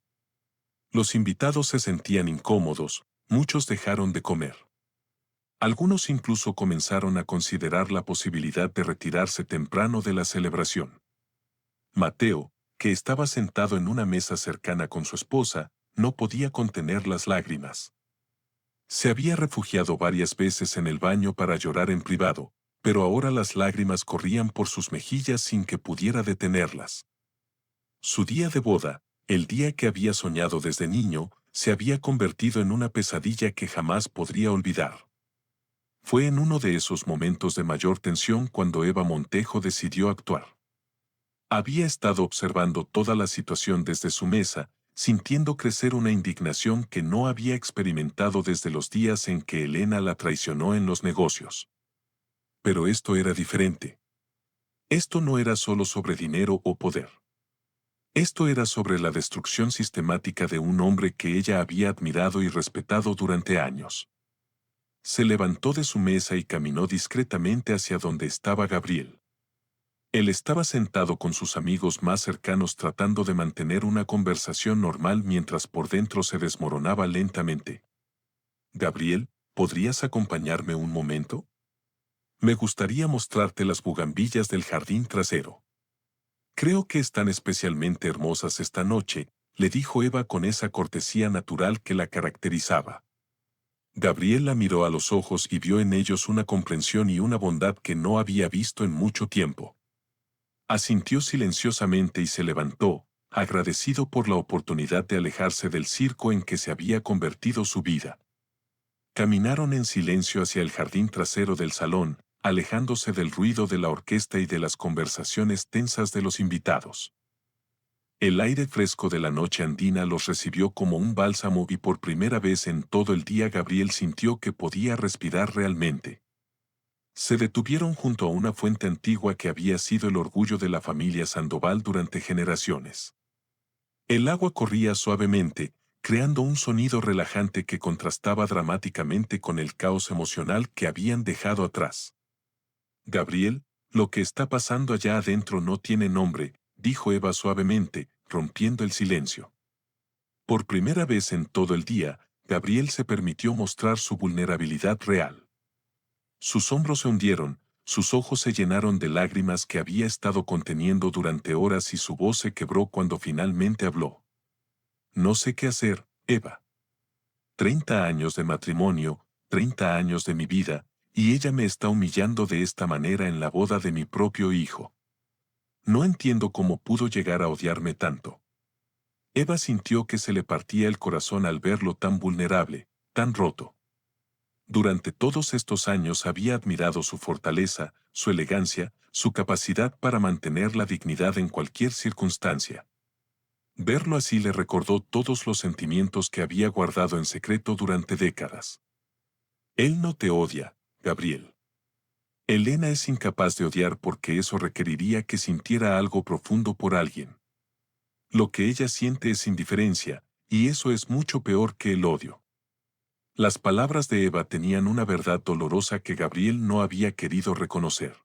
Los invitados se sentían incómodos, muchos dejaron de comer. Algunos incluso comenzaron a considerar la posibilidad de retirarse temprano de la celebración. Mateo, que estaba sentado en una mesa cercana con su esposa, no podía contener las lágrimas. Se había refugiado varias veces en el baño para llorar en privado, pero ahora las lágrimas corrían por sus mejillas sin que pudiera detenerlas. Su día de boda, el día que había soñado desde niño, se había convertido en una pesadilla que jamás podría olvidar. Fue en uno de esos momentos de mayor tensión cuando Eva Montejo decidió actuar. Había estado observando toda la situación desde su mesa, sintiendo crecer una indignación que no había experimentado desde los días en que Elena la traicionó en los negocios. Pero esto era diferente. Esto no era solo sobre dinero o poder. Esto era sobre la destrucción sistemática de un hombre que ella había admirado y respetado durante años. Se levantó de su mesa y caminó discretamente hacia donde estaba Gabriel. Él estaba sentado con sus amigos más cercanos tratando de mantener una conversación normal mientras por dentro se desmoronaba lentamente. Gabriel, ¿podrías acompañarme un momento? Me gustaría mostrarte las bugambillas del jardín trasero. Creo que están especialmente hermosas esta noche, le dijo Eva con esa cortesía natural que la caracterizaba. Gabriel la miró a los ojos y vio en ellos una comprensión y una bondad que no había visto en mucho tiempo. Asintió silenciosamente y se levantó, agradecido por la oportunidad de alejarse del circo en que se había convertido su vida. Caminaron en silencio hacia el jardín trasero del salón, alejándose del ruido de la orquesta y de las conversaciones tensas de los invitados. El aire fresco de la noche andina los recibió como un bálsamo y por primera vez en todo el día Gabriel sintió que podía respirar realmente. Se detuvieron junto a una fuente antigua que había sido el orgullo de la familia Sandoval durante generaciones. El agua corría suavemente, creando un sonido relajante que contrastaba dramáticamente con el caos emocional que habían dejado atrás. Gabriel, lo que está pasando allá adentro no tiene nombre, dijo Eva suavemente, rompiendo el silencio. Por primera vez en todo el día, Gabriel se permitió mostrar su vulnerabilidad real. Sus hombros se hundieron, sus ojos se llenaron de lágrimas que había estado conteniendo durante horas y su voz se quebró cuando finalmente habló. No sé qué hacer, Eva. 30 años de matrimonio, 30 años de mi vida, y ella me está humillando de esta manera en la boda de mi propio hijo. No entiendo cómo pudo llegar a odiarme tanto. Eva sintió que se le partía el corazón al verlo tan vulnerable, tan roto. Durante todos estos años había admirado su fortaleza, su elegancia, su capacidad para mantener la dignidad en cualquier circunstancia. Verlo así le recordó todos los sentimientos que había guardado en secreto durante décadas. Él no te odia, Gabriel. Elena es incapaz de odiar porque eso requeriría que sintiera algo profundo por alguien. Lo que ella siente es indiferencia, y eso es mucho peor que el odio. Las palabras de Eva tenían una verdad dolorosa que Gabriel no había querido reconocer.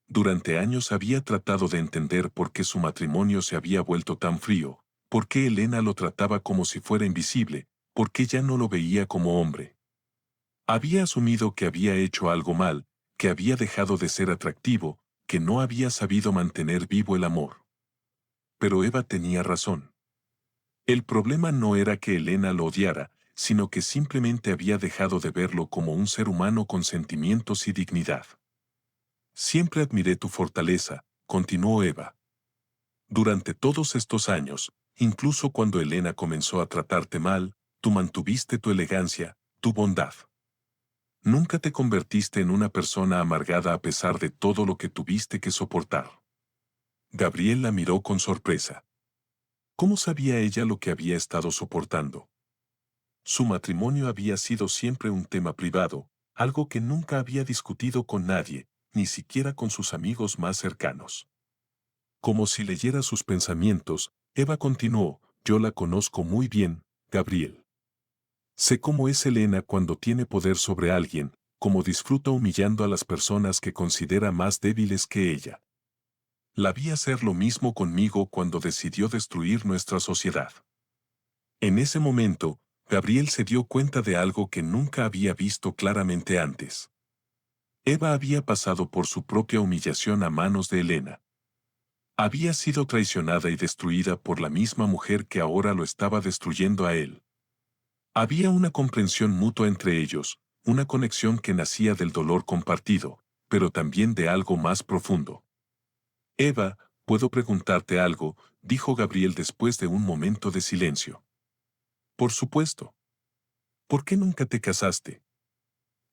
Durante años había tratado de entender por qué su matrimonio se había vuelto tan frío, por qué Elena lo trataba como si fuera invisible, por qué ya no lo veía como hombre. Había asumido que había hecho algo mal, que había dejado de ser atractivo, que no había sabido mantener vivo el amor. Pero Eva tenía razón. El problema no era que Elena lo odiara, sino que simplemente había dejado de verlo como un ser humano con sentimientos y dignidad. Siempre admiré tu fortaleza, continuó Eva. Durante todos estos años, incluso cuando Elena comenzó a tratarte mal, tú mantuviste tu elegancia, tu bondad. Nunca te convertiste en una persona amargada a pesar de todo lo que tuviste que soportar. Gabriel la miró con sorpresa. ¿Cómo sabía ella lo que había estado soportando? Su matrimonio había sido siempre un tema privado, algo que nunca había discutido con nadie, ni siquiera con sus amigos más cercanos. Como si leyera sus pensamientos, Eva continuó: yo la conozco muy bien, Gabriel. Sé cómo es Elena cuando tiene poder sobre alguien, cómo disfruta humillando a las personas que considera más débiles que ella. La vi hacer lo mismo conmigo cuando decidió destruir nuestra sociedad. En ese momento, Gabriel se dio cuenta de algo que nunca había visto claramente antes. Eva había pasado por su propia humillación a manos de Elena. Había sido traicionada y destruida por la misma mujer que ahora lo estaba destruyendo a él. Había una comprensión mutua entre ellos, una conexión que nacía del dolor compartido, pero también de algo más profundo. Eva, ¿puedo preguntarte algo?, dijo Gabriel después de un momento de silencio. Por supuesto. ¿Por qué nunca te casaste?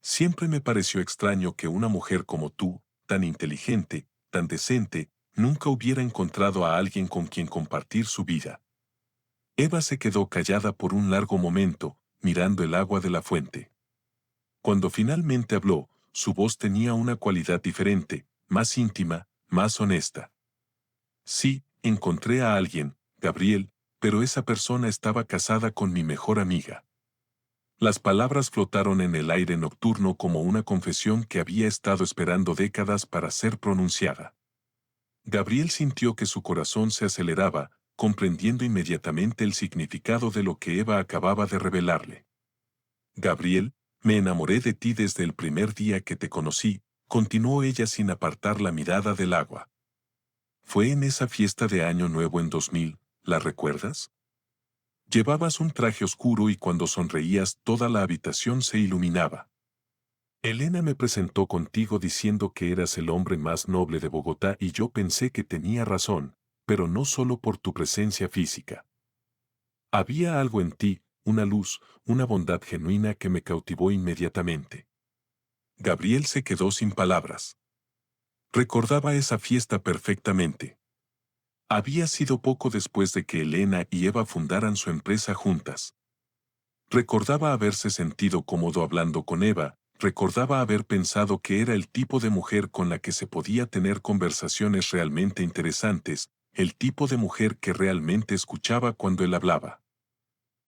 Siempre me pareció extraño que una mujer como tú, tan inteligente, tan decente, nunca hubiera encontrado a alguien con quien compartir su vida. Eva se quedó callada por un largo momento, mirando el agua de la fuente. Cuando finalmente habló, su voz tenía una cualidad diferente, más íntima, más honesta. Sí, encontré a alguien, Gabriel, pero esa persona estaba casada con mi mejor amiga. Las palabras flotaron en el aire nocturno como una confesión que había estado esperando décadas para ser pronunciada. Gabriel sintió que su corazón se aceleraba, comprendiendo inmediatamente el significado de lo que Eva acababa de revelarle. Gabriel, me enamoré de ti desde el primer día que te conocí, continuó ella sin apartar la mirada del agua. Fue en esa fiesta de Año Nuevo en 2000, ¿la recuerdas? Llevabas un traje oscuro y cuando sonreías toda la habitación se iluminaba. Elena me presentó contigo diciendo que eras el hombre más noble de Bogotá y yo pensé que tenía razón, pero no solo por tu presencia física. Había algo en ti, una luz, una bondad genuina que me cautivó inmediatamente. Gabriel se quedó sin palabras. Recordaba esa fiesta perfectamente. Había sido poco después de que Elena y Eva fundaran su empresa juntas. Recordaba haberse sentido cómodo hablando con Eva, recordaba haber pensado que era el tipo de mujer con la que se podía tener conversaciones realmente interesantes, el tipo de mujer que realmente escuchaba cuando él hablaba.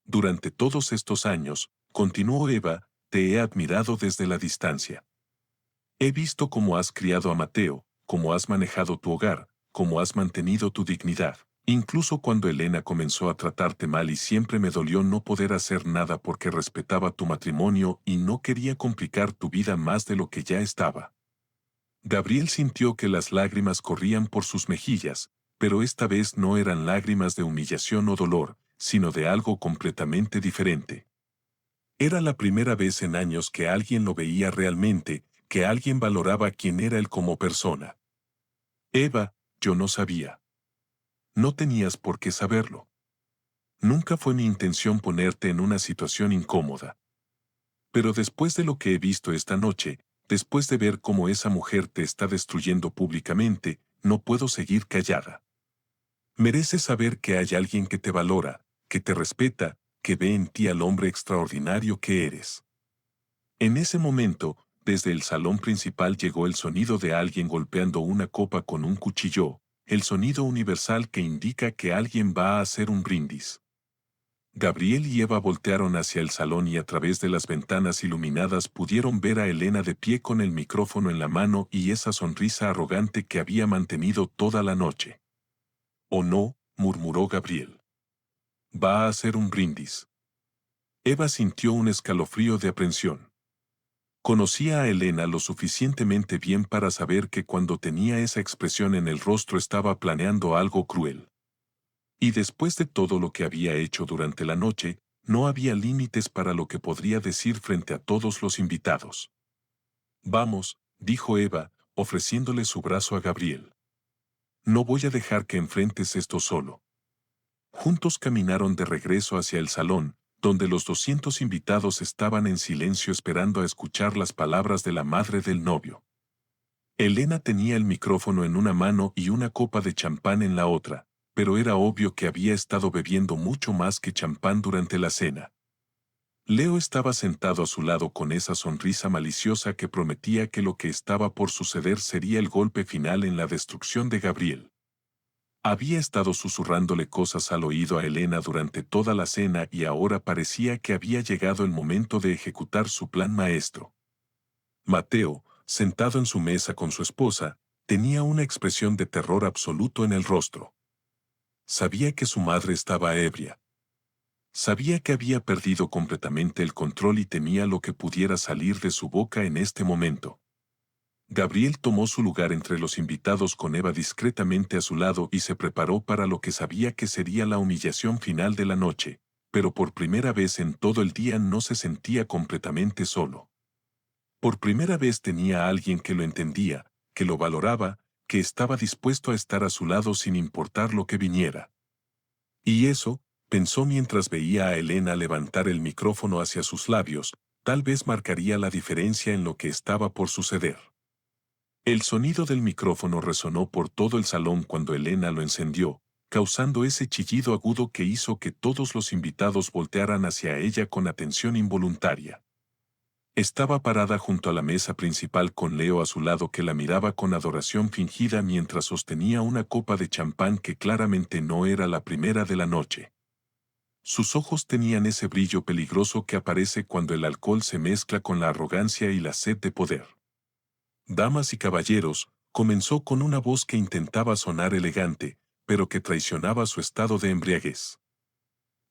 Durante todos estos años, continuó Eva, te he admirado desde la distancia. He visto cómo has criado a Mateo, cómo has manejado tu hogar, cómo has mantenido tu dignidad. Incluso cuando Elena comenzó a tratarte mal y siempre me dolió no poder hacer nada porque respetaba tu matrimonio y no quería complicar tu vida más de lo que ya estaba. Gabriel sintió que las lágrimas corrían por sus mejillas, pero esta vez no eran lágrimas de humillación o dolor, sino de algo completamente diferente. Era la primera vez en años que alguien lo veía realmente, que alguien valoraba quién era él como persona. Eva, yo no sabía. No tenías por qué saberlo. Nunca fue mi intención ponerte en una situación incómoda. Pero después de lo que he visto esta noche, después de ver cómo esa mujer te está destruyendo públicamente, no puedo seguir callada. Mereces saber que hay alguien que te valora, que te respeta, que ve en ti al hombre extraordinario que eres. En ese momento, desde el salón principal llegó el sonido de alguien golpeando una copa con un cuchillo, el sonido universal que indica que alguien va a hacer un brindis. Gabriel y Eva voltearon hacia el salón y a través de las ventanas iluminadas pudieron ver a Elena de pie con el micrófono en la mano y esa sonrisa arrogante que había mantenido toda la noche. «Oh no», murmuró Gabriel. «Va a hacer un brindis». Eva sintió un escalofrío de aprensión. Conocía a Elena lo suficientemente bien para saber que cuando tenía esa expresión en el rostro estaba planeando algo cruel. Y después de todo lo que había hecho durante la noche, no había límites para lo que podría decir frente a todos los invitados. «Vamos», dijo Eva, ofreciéndole su brazo a Gabriel. «No voy a dejar que enfrentes esto solo». Juntos caminaron de regreso hacia el salón, donde los 200 invitados estaban en silencio esperando a escuchar las palabras de la madre del novio. Elena tenía el micrófono en una mano y una copa de champán en la otra, pero era obvio que había estado bebiendo mucho más que champán durante la cena. Leo estaba sentado a su lado con esa sonrisa maliciosa que prometía que lo que estaba por suceder sería el golpe final en la destrucción de Gabriel. Había estado susurrándole cosas al oído a Elena durante toda la cena y ahora parecía que había llegado el momento de ejecutar su plan maestro. Mateo, sentado en su mesa con su esposa, tenía una expresión de terror absoluto en el rostro. Sabía que su madre estaba ebria. Sabía que había perdido completamente el control y temía lo que pudiera salir de su boca en este momento. Gabriel tomó su lugar entre los invitados con Eva discretamente a su lado y se preparó para lo que sabía que sería la humillación final de la noche, pero por primera vez en todo el día no se sentía completamente solo. Por primera vez tenía a alguien que lo entendía, que lo valoraba, que estaba dispuesto a estar a su lado sin importar lo que viniera. Y eso, pensó mientras veía a Elena levantar el micrófono hacia sus labios, tal vez marcaría la diferencia en lo que estaba por suceder. El sonido del micrófono resonó por todo el salón cuando Elena lo encendió, causando ese chillido agudo que hizo que todos los invitados voltearan hacia ella con atención involuntaria. Estaba parada junto a la mesa principal con Leo a su lado que la miraba con adoración fingida mientras sostenía una copa de champán que claramente no era la primera de la noche. Sus ojos tenían ese brillo peligroso que aparece cuando el alcohol se mezcla con la arrogancia y la sed de poder. Damas y caballeros, comenzó con una voz que intentaba sonar elegante, pero que traicionaba su estado de embriaguez.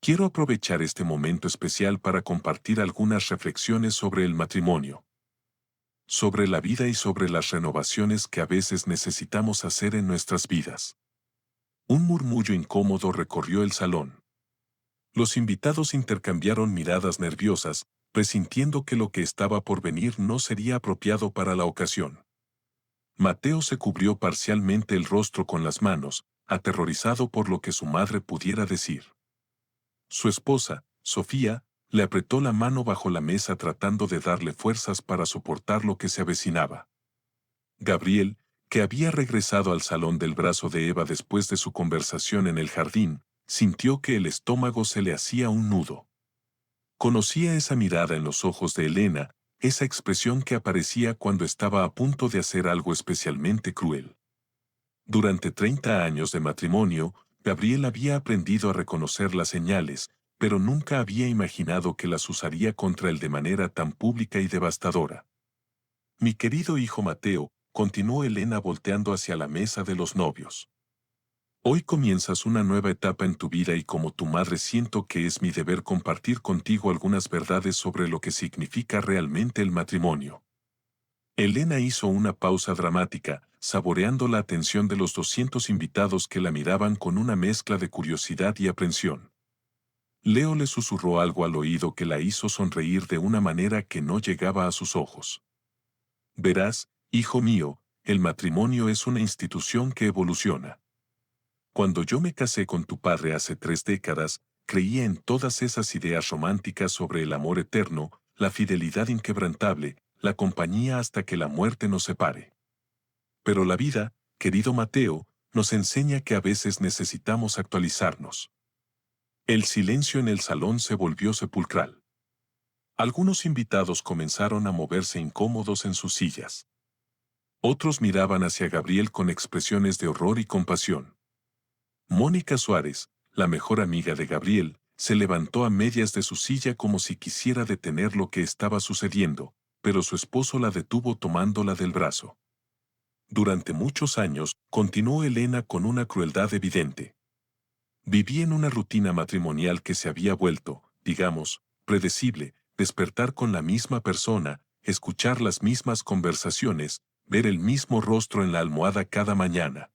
Quiero aprovechar este momento especial para compartir algunas reflexiones sobre el matrimonio, sobre la vida y sobre las renovaciones que a veces necesitamos hacer en nuestras vidas. Un murmullo incómodo recorrió el salón. Los invitados intercambiaron miradas nerviosas, presintiendo que lo que estaba por venir no sería apropiado para la ocasión. Mateo se cubrió parcialmente el rostro con las manos, aterrorizado por lo que su madre pudiera decir. Su esposa, Sofía, le apretó la mano bajo la mesa tratando de darle fuerzas para soportar lo que se avecinaba. Gabriel, que había regresado al salón del brazo de Eva después de su conversación en el jardín, sintió que el estómago se le hacía un nudo. Conocía esa mirada en los ojos de Elena, esa expresión que aparecía cuando estaba a punto de hacer algo especialmente cruel. Durante 30 años de matrimonio, Gabriel había aprendido a reconocer las señales, pero nunca había imaginado que las usaría contra él de manera tan pública y devastadora. Mi querido hijo Mateo, continuó Elena volteando hacia la mesa de los novios. Hoy comienzas una nueva etapa en tu vida y como tu madre siento que es mi deber compartir contigo algunas verdades sobre lo que significa realmente el matrimonio. Elena hizo una pausa dramática, saboreando la atención de los 200 invitados que la miraban con una mezcla de curiosidad y aprensión. Leo le susurró algo al oído que la hizo sonreír de una manera que no llegaba a sus ojos. Verás, hijo mío, el matrimonio es una institución que evoluciona. Cuando yo me casé con tu padre hace 3 décadas, creía en todas esas ideas románticas sobre el amor eterno, la fidelidad inquebrantable, la compañía hasta que la muerte nos separe. Pero la vida, querido Mateo, nos enseña que a veces necesitamos actualizarnos. El silencio en el salón se volvió sepulcral. Algunos invitados comenzaron a moverse incómodos en sus sillas. Otros miraban hacia Gabriel con expresiones de horror y compasión. Mónica Suárez, la mejor amiga de Gabriel, se levantó a medias de su silla como si quisiera detener lo que estaba sucediendo, pero su esposo la detuvo tomándola del brazo. Durante muchos años, continuó Elena con una crueldad evidente. Viví en una rutina matrimonial que se había vuelto, digamos, predecible, despertar con la misma persona, escuchar las mismas conversaciones, ver el mismo rostro en la almohada cada mañana.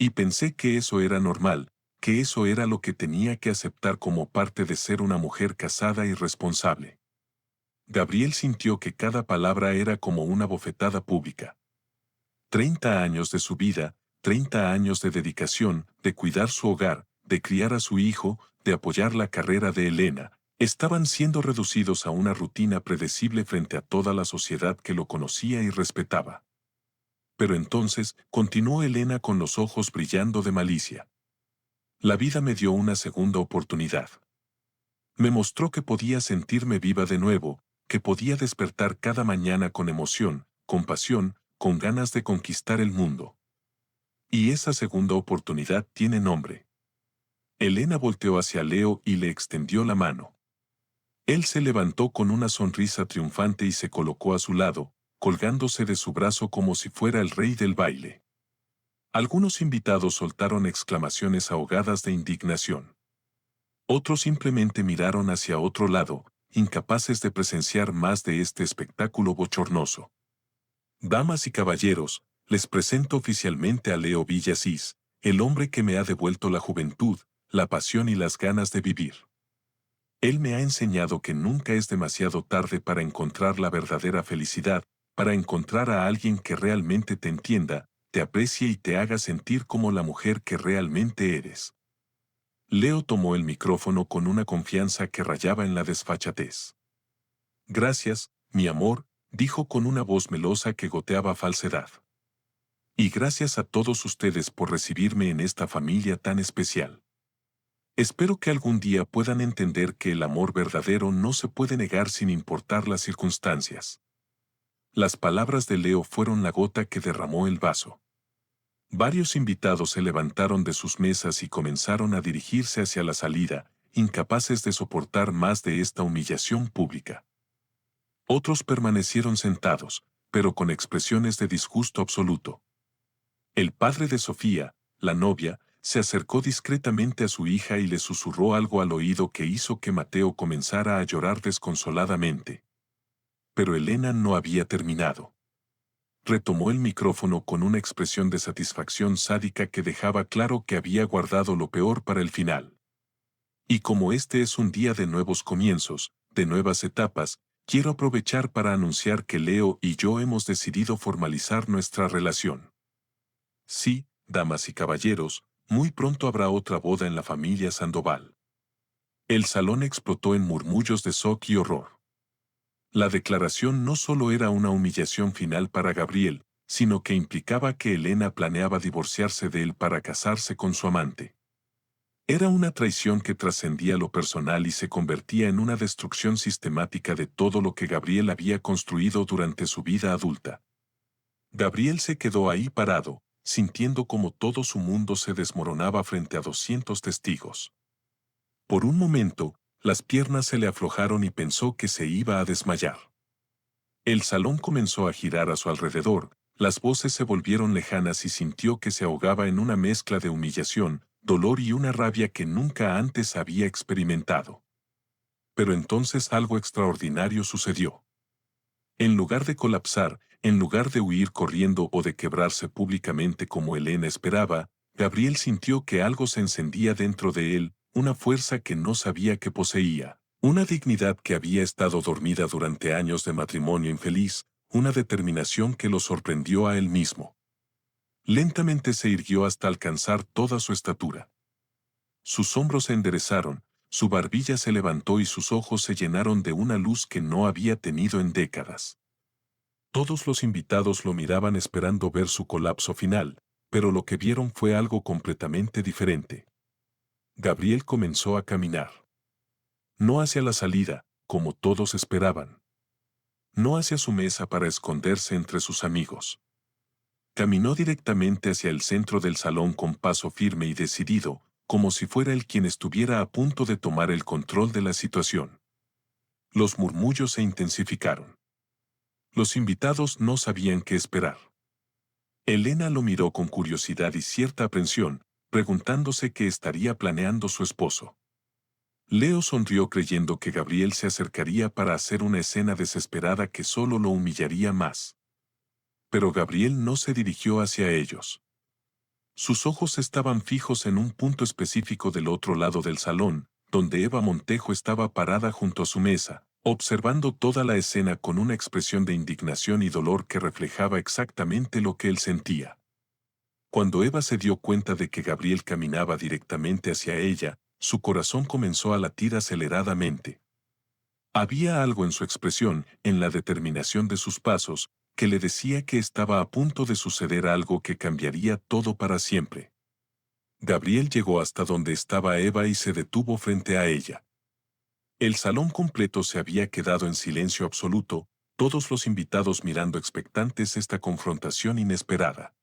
Y pensé que eso era normal, que eso era lo que tenía que aceptar como parte de ser una mujer casada y responsable. Gabriel sintió que cada palabra era como una bofetada pública. 30 años de su vida, 30 años de dedicación, de cuidar su hogar, de criar a su hijo, de apoyar la carrera de Elena, estaban siendo reducidos a una rutina predecible frente a toda la sociedad que lo conocía y respetaba. Pero entonces, continuó Elena con los ojos brillando de malicia. La vida me dio una segunda oportunidad. Me mostró que podía sentirme viva de nuevo, que podía despertar cada mañana con emoción, con pasión, con ganas de conquistar el mundo. Y esa segunda oportunidad tiene nombre. Elena volteó hacia Leo y le extendió la mano. Él se levantó con una sonrisa triunfante y se colocó a su lado, colgándose de su brazo como si fuera el rey del baile. Algunos invitados soltaron exclamaciones ahogadas de indignación. Otros simplemente miraron hacia otro lado, incapaces de presenciar más de este espectáculo bochornoso. Damas y caballeros, les presento oficialmente a Leo Villasís, el hombre que me ha devuelto la juventud, la pasión y las ganas de vivir. Él me ha enseñado que nunca es demasiado tarde para encontrar la verdadera felicidad, para encontrar a alguien que realmente te entienda, te aprecie y te haga sentir como la mujer que realmente eres. Leo tomó el micrófono con una confianza que rayaba en la desfachatez. Gracias, mi amor, dijo con una voz melosa que goteaba falsedad. Y gracias a todos ustedes por recibirme en esta familia tan especial. Espero que algún día puedan entender que el amor verdadero no se puede negar sin importar las circunstancias. Las palabras de Leo fueron la gota que derramó el vaso. Varios invitados se levantaron de sus mesas y comenzaron a dirigirse hacia la salida, incapaces de soportar más de esta humillación pública. Otros permanecieron sentados, pero con expresiones de disgusto absoluto. El padre de Sofía, la novia, se acercó discretamente a su hija y le susurró algo al oído que hizo que Mateo comenzara a llorar desconsoladamente. Pero Elena no había terminado. Retomó el micrófono con una expresión de satisfacción sádica que dejaba claro que había guardado lo peor para el final. Y como este es un día de nuevos comienzos, de nuevas etapas, quiero aprovechar para anunciar que Leo y yo hemos decidido formalizar nuestra relación. Sí, damas y caballeros, muy pronto habrá otra boda en la familia Sandoval. El salón explotó en murmullos de shock y horror. La declaración no solo era una humillación final para Gabriel, sino que implicaba que Elena planeaba divorciarse de él para casarse con su amante. Era una traición que trascendía lo personal y se convertía en una destrucción sistemática de todo lo que Gabriel había construido durante su vida adulta. Gabriel se quedó ahí parado, sintiendo como todo su mundo se desmoronaba frente a 200 testigos. Por un momento, las piernas se le aflojaron y pensó que se iba a desmayar. El salón comenzó a girar a su alrededor, las voces se volvieron lejanas y sintió que se ahogaba en una mezcla de humillación, dolor y una rabia que nunca antes había experimentado. Pero entonces algo extraordinario sucedió. En lugar de colapsar, en lugar de huir corriendo o de quebrarse públicamente como Elena esperaba, Gabriel sintió que algo se encendía dentro de él, una fuerza que no sabía que poseía, una dignidad que había estado dormida durante años de matrimonio infeliz, una determinación que lo sorprendió a él mismo. Lentamente se irguió hasta alcanzar toda su estatura. Sus hombros se enderezaron, su barbilla se levantó y sus ojos se llenaron de una luz que no había tenido en décadas. Todos los invitados lo miraban esperando ver su colapso final, pero lo que vieron fue algo completamente diferente. Gabriel comenzó a caminar. No hacia la salida, como todos esperaban. No hacia su mesa para esconderse entre sus amigos. Caminó directamente hacia el centro del salón con paso firme y decidido, como si fuera él quien estuviera a punto de tomar el control de la situación. Los murmullos se intensificaron. Los invitados no sabían qué esperar. Elena lo miró con curiosidad y cierta aprensión, preguntándose qué estaría planeando su esposo. Leo sonrió creyendo que Gabriel se acercaría para hacer una escena desesperada que solo lo humillaría más. Pero Gabriel no se dirigió hacia ellos. Sus ojos estaban fijos en un punto específico del otro lado del salón, donde Eva Montejo estaba parada junto a su mesa, observando toda la escena con una expresión de indignación y dolor que reflejaba exactamente lo que él sentía. Cuando Eva se dio cuenta de que Gabriel caminaba directamente hacia ella, su corazón comenzó a latir aceleradamente. Había algo en su expresión, en la determinación de sus pasos, que le decía que estaba a punto de suceder algo que cambiaría todo para siempre. Gabriel llegó hasta donde estaba Eva y se detuvo frente a ella. El salón completo se había quedado en silencio absoluto, todos los invitados mirando expectantes esta confrontación inesperada.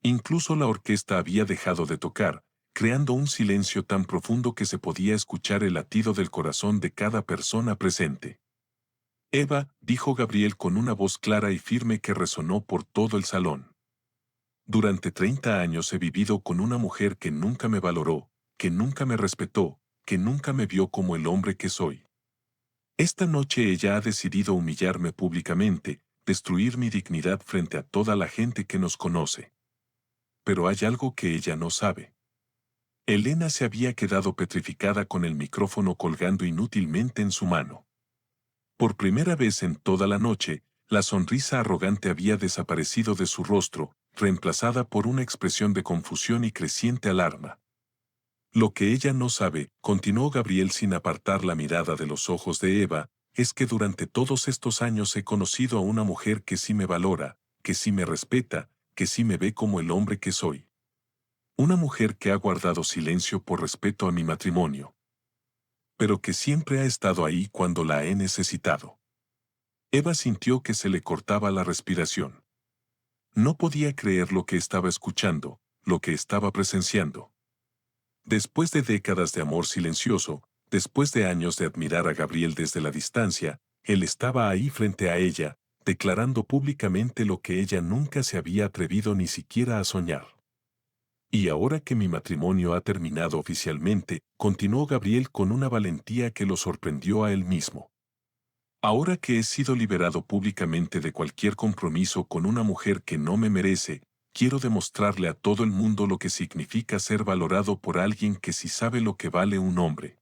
Incluso la orquesta había dejado de tocar, creando un silencio tan profundo que se podía escuchar el latido del corazón de cada persona presente. Eva, dijo Gabriel con una voz clara y firme que resonó por todo el salón. Durante 30 años he vivido con una mujer que nunca me valoró, que nunca me respetó, que nunca me vio como el hombre que soy. Esta noche ella ha decidido humillarme públicamente, destruir mi dignidad frente a toda la gente que nos conoce. Pero hay algo que ella no sabe. Elena se había quedado petrificada con el micrófono colgando inútilmente en su mano. Por primera vez en toda la noche, la sonrisa arrogante había desaparecido de su rostro, reemplazada por una expresión de confusión y creciente alarma. Lo que ella no sabe, continuó Gabriel sin apartar la mirada de los ojos de Eva, es que durante todos estos años he conocido a una mujer que sí me valora, que sí me respeta, que sí me ve como el hombre que soy. Una mujer que ha guardado silencio por respeto a mi matrimonio. Pero que siempre ha estado ahí cuando la he necesitado. Eva sintió que se le cortaba la respiración. No podía creer lo que estaba escuchando, lo que estaba presenciando. Después de décadas de amor silencioso, después de años de admirar a Gabriel desde la distancia, él estaba ahí frente a ella, declarando públicamente lo que ella nunca se había atrevido ni siquiera a soñar. Y ahora que mi matrimonio ha terminado oficialmente, continuó Gabriel con una valentía que lo sorprendió a él mismo. Ahora que he sido liberado públicamente de cualquier compromiso con una mujer que no me merece, quiero demostrarle a todo el mundo lo que significa ser valorado por alguien que sí sabe lo que vale un hombre.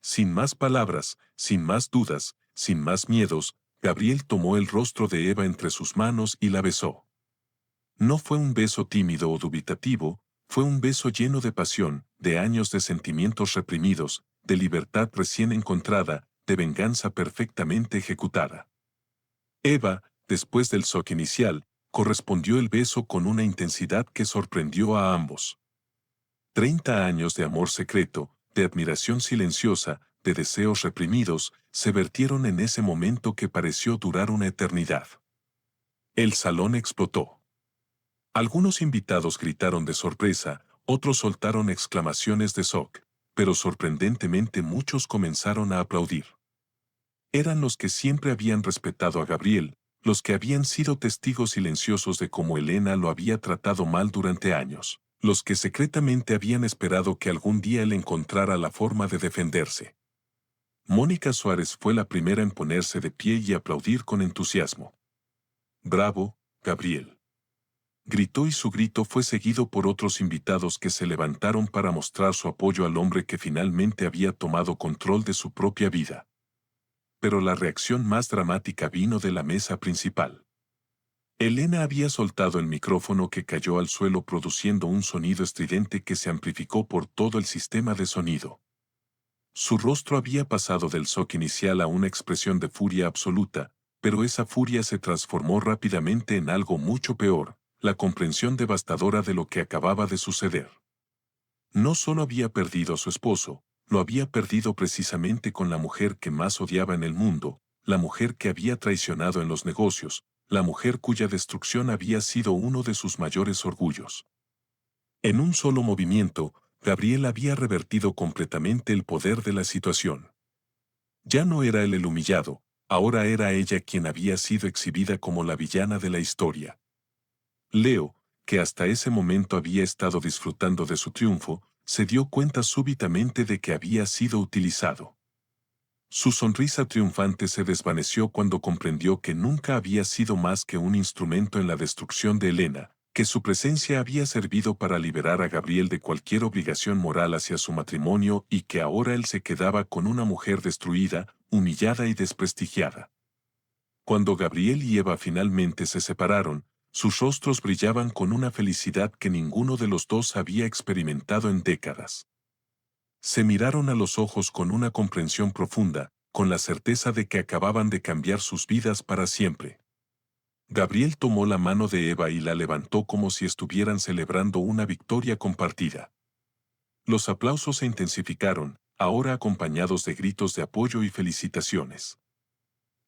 Sin más palabras, sin más dudas, sin más miedos, Gabriel tomó el rostro de Eva entre sus manos y la besó. No fue un beso tímido o dubitativo, fue un beso lleno de pasión, de años de sentimientos reprimidos, de libertad recién encontrada, de venganza perfectamente ejecutada. Eva, después del shock inicial, correspondió el beso con una intensidad que sorprendió a ambos. 30 años de amor secreto, de admiración silenciosa, de deseos reprimidos, se vertieron en ese momento que pareció durar una eternidad. El salón explotó. Algunos invitados gritaron de sorpresa, otros soltaron exclamaciones de shock, pero sorprendentemente muchos comenzaron a aplaudir. Eran los que siempre habían respetado a Gabriel, los que habían sido testigos silenciosos de cómo Elena lo había tratado mal durante años, los que secretamente habían esperado que algún día él encontrara la forma de defenderse. Mónica Suárez fue la primera en ponerse de pie y aplaudir con entusiasmo. «¡Bravo, Gabriel!», gritó, y su grito fue seguido por otros invitados que se levantaron para mostrar su apoyo al hombre que finalmente había tomado control de su propia vida. Pero la reacción más dramática vino de la mesa principal. Elena había soltado el micrófono, que cayó al suelo produciendo un sonido estridente que se amplificó por todo el sistema de sonido. Su rostro había pasado del shock inicial a una expresión de furia absoluta, pero esa furia se transformó rápidamente en algo mucho peor, la comprensión devastadora de lo que acababa de suceder. No solo había perdido a su esposo, lo había perdido precisamente con la mujer que más odiaba en el mundo, la mujer que había traicionado en los negocios, la mujer cuya destrucción había sido uno de sus mayores orgullos. En un solo movimiento, Gabriel había revertido completamente el poder de la situación. Ya no era él el humillado, ahora era ella quien había sido exhibida como la villana de la historia. Leo, que hasta ese momento había estado disfrutando de su triunfo, se dio cuenta súbitamente de que había sido utilizado. Su sonrisa triunfante se desvaneció cuando comprendió que nunca había sido más que un instrumento en la destrucción de Elena, que su presencia había servido para liberar a Gabriel de cualquier obligación moral hacia su matrimonio, y que ahora él se quedaba con una mujer destruida, humillada y desprestigiada. Cuando Gabriel y Eva finalmente se separaron, Sus rostros brillaban con una felicidad que ninguno de los dos había experimentado en décadas. Se miraron a los ojos con una comprensión profunda, con la certeza de que acababan de cambiar sus vidas para siempre. Gabriel tomó la mano de Eva y la levantó como si estuvieran celebrando una victoria compartida. Los aplausos se intensificaron, ahora acompañados de gritos de apoyo y felicitaciones.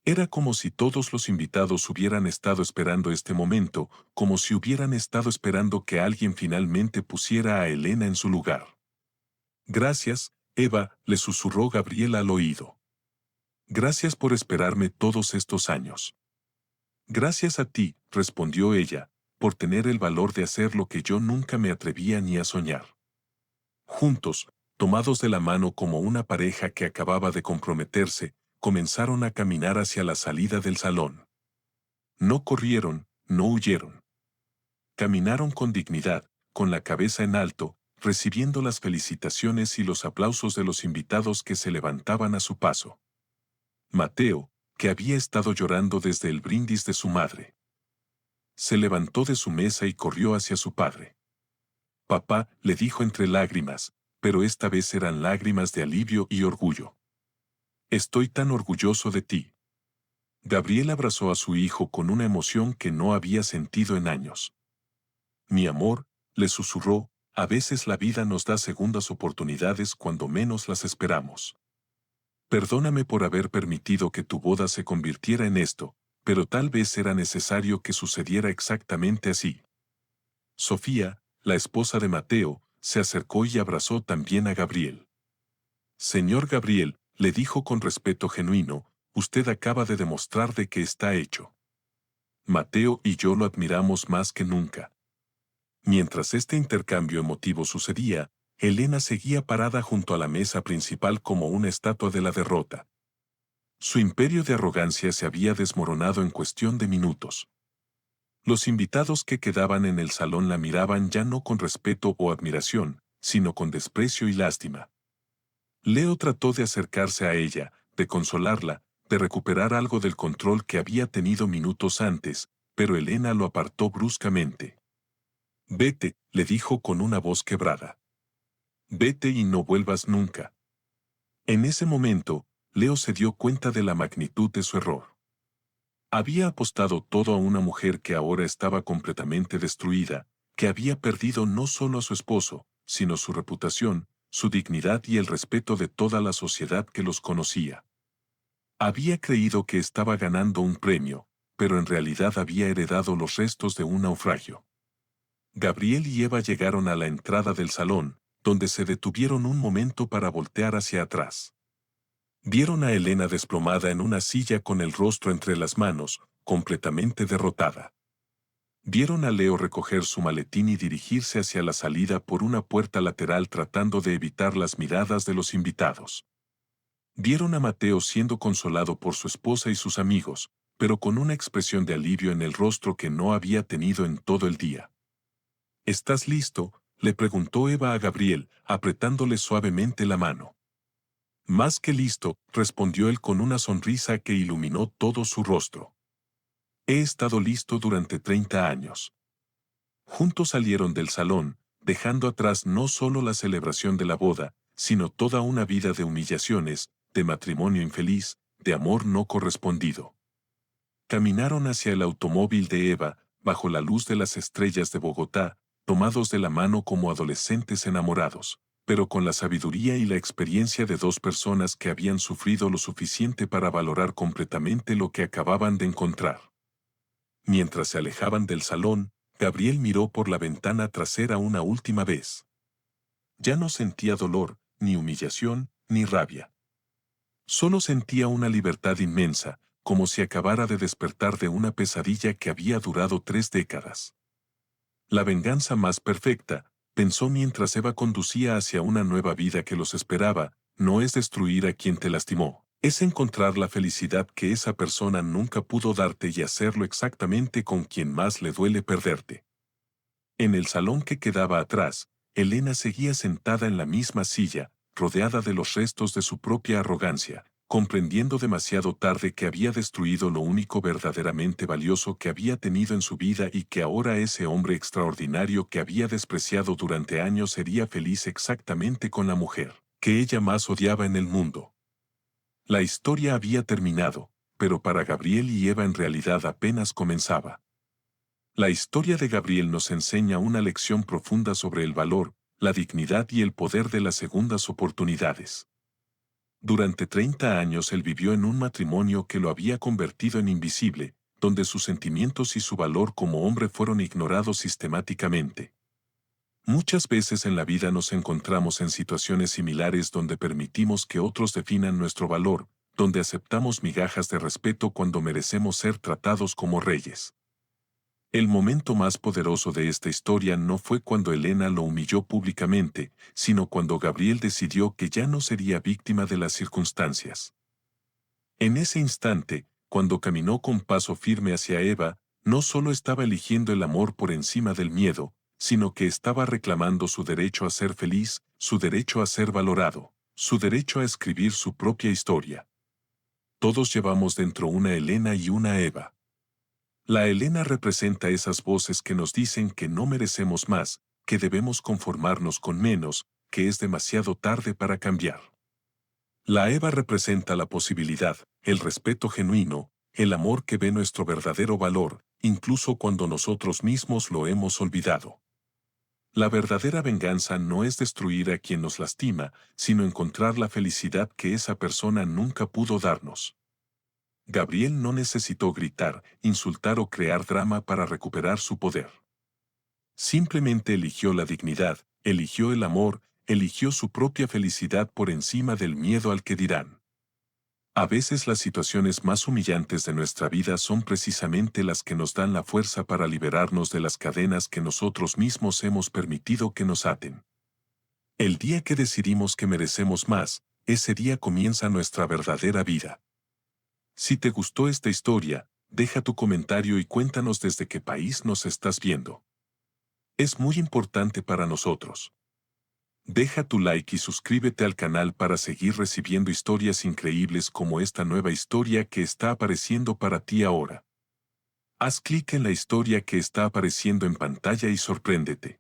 Era como si todos los invitados hubieran estado esperando este momento, como si hubieran estado esperando que alguien finalmente pusiera a Elena en su lugar. Gracias, Eva, le susurró Gabriel al oído. Gracias por esperarme todos estos años. Gracias a ti, respondió ella, por tener el valor de hacer lo que yo nunca me atrevía ni a soñar. Juntos, tomados de la mano como una pareja que acababa de comprometerse, comenzaron a caminar hacia la salida del salón. No corrieron, no huyeron. Caminaron con dignidad, con la cabeza en alto, recibiendo las felicitaciones y los aplausos de los invitados que se levantaban a su paso. Mateo, que había estado llorando desde el brindis de su madre, se levantó de su mesa y corrió hacia su padre. Papá, le dijo entre lágrimas, pero esta vez eran lágrimas de alivio y orgullo. Estoy tan orgulloso de ti. Gabriel abrazó a su hijo con una emoción que no había sentido en años. Mi amor, le susurró, a veces la vida nos da segundas oportunidades cuando menos las esperamos. Perdóname por haber permitido que tu boda se convirtiera en esto, pero tal vez era necesario que sucediera exactamente así. Sofía, la esposa de Mateo, se acercó y abrazó también a Gabriel. Señor Gabriel, le dijo con respeto genuino, usted acaba de demostrar de que está hecho. Mateo y yo lo admiramos más que nunca. Mientras este intercambio emotivo sucedía, Elena seguía parada junto a la mesa principal como una estatua de la derrota. Su imperio de arrogancia se había desmoronado en cuestión de minutos. Los invitados que quedaban en el salón la miraban ya no con respeto o admiración, sino con desprecio y lástima. Leo trató de acercarse a ella, de consolarla, de recuperar algo del control que había tenido minutos antes, pero Elena lo apartó bruscamente. Vete, le dijo con una voz quebrada. Vete y no vuelvas nunca. En ese momento, Leo se dio cuenta de la magnitud de su error. Había apostado todo a una mujer que ahora estaba completamente destruida, que había perdido no solo a su esposo, sino su reputación, su dignidad y el respeto de toda la sociedad que los conocía. Había creído que estaba ganando un premio, pero en realidad había heredado los restos de un naufragio. Gabriel y Eva llegaron a la entrada del salón, donde se detuvieron un momento para voltear hacia atrás. Vieron a Elena desplomada en una silla con el rostro entre las manos, completamente derrotada. Vieron a Leo recoger su maletín y dirigirse hacia la salida por una puerta lateral tratando de evitar las miradas de los invitados. Vieron a Mateo siendo consolado por su esposa y sus amigos, pero con una expresión de alivio en el rostro que no había tenido en todo el día. ¿Estás listo?, le preguntó Eva a Gabriel, apretándole suavemente la mano. Más que listo, respondió él con una sonrisa que iluminó todo su rostro. He estado listo durante 30 años. Juntos salieron del salón, dejando atrás no solo la celebración de la boda, sino toda una vida de humillaciones, de matrimonio infeliz, de amor no correspondido. Caminaron hacia el automóvil de Eva, bajo la luz de las estrellas de Bogotá, tomados de la mano como adolescentes enamorados, pero con la sabiduría y la experiencia de dos personas que habían sufrido lo suficiente para valorar completamente lo que acababan de encontrar. Mientras se alejaban del salón, Gabriel miró por la ventana trasera una última vez. Ya no sentía dolor, ni humillación, ni rabia. Solo sentía una libertad inmensa, como si acabara de despertar de una pesadilla que había durado 3 décadas. La venganza más perfecta, pensó mientras Eva conducía hacia una nueva vida que los esperaba, no es destruir a quien te lastimó, es encontrar la felicidad que esa persona nunca pudo darte y hacerlo exactamente con quien más le duele perderte. En el salón que quedaba atrás, Elena seguía sentada en la misma silla, rodeada de los restos de su propia arrogancia, comprendiendo demasiado tarde que había destruido lo único verdaderamente valioso que había tenido en su vida y que ahora ese hombre extraordinario que había despreciado durante años sería feliz exactamente con la mujer que ella más odiaba en el mundo. La historia había terminado, pero para Gabriel y Eva en realidad apenas comenzaba. La historia de Gabriel nos enseña una lección profunda sobre el valor, la dignidad y el poder de las segundas oportunidades. Durante 30 años él vivió en un matrimonio que lo había convertido en invisible, donde sus sentimientos y su valor como hombre fueron ignorados sistemáticamente. Muchas veces en la vida nos encontramos en situaciones similares donde permitimos que otros definan nuestro valor, donde aceptamos migajas de respeto cuando merecemos ser tratados como reyes. El momento más poderoso de esta historia no fue cuando Elena lo humilló públicamente, sino cuando Gabriel decidió que ya no sería víctima de las circunstancias. En ese instante, cuando caminó con paso firme hacia Eva, no solo estaba eligiendo el amor por encima del miedo, sino que estaba reclamando su derecho a ser feliz, su derecho a ser valorado, su derecho a escribir su propia historia. Todos llevamos dentro una Elena y una Eva. La Elena representa esas voces que nos dicen que no merecemos más, que debemos conformarnos con menos, que es demasiado tarde para cambiar. La Eva representa la posibilidad, el respeto genuino, el amor que ve nuestro verdadero valor, incluso cuando nosotros mismos lo hemos olvidado. La verdadera venganza no es destruir a quien nos lastima, sino encontrar la felicidad que esa persona nunca pudo darnos. Gabriel no necesitó gritar, insultar o crear drama para recuperar su poder. Simplemente eligió la dignidad, eligió el amor, eligió su propia felicidad por encima del miedo al que dirán. A veces las situaciones más humillantes de nuestra vida son precisamente las que nos dan la fuerza para liberarnos de las cadenas que nosotros mismos hemos permitido que nos aten. El día que decidimos que merecemos más, ese día comienza nuestra verdadera vida. Si te gustó esta historia, deja tu comentario y cuéntanos desde qué país nos estás viendo. Es muy importante para nosotros. Deja tu like y suscríbete al canal para seguir recibiendo historias increíbles como esta nueva historia que está apareciendo para ti ahora. Haz clic en la historia que está apareciendo en pantalla y sorpréndete.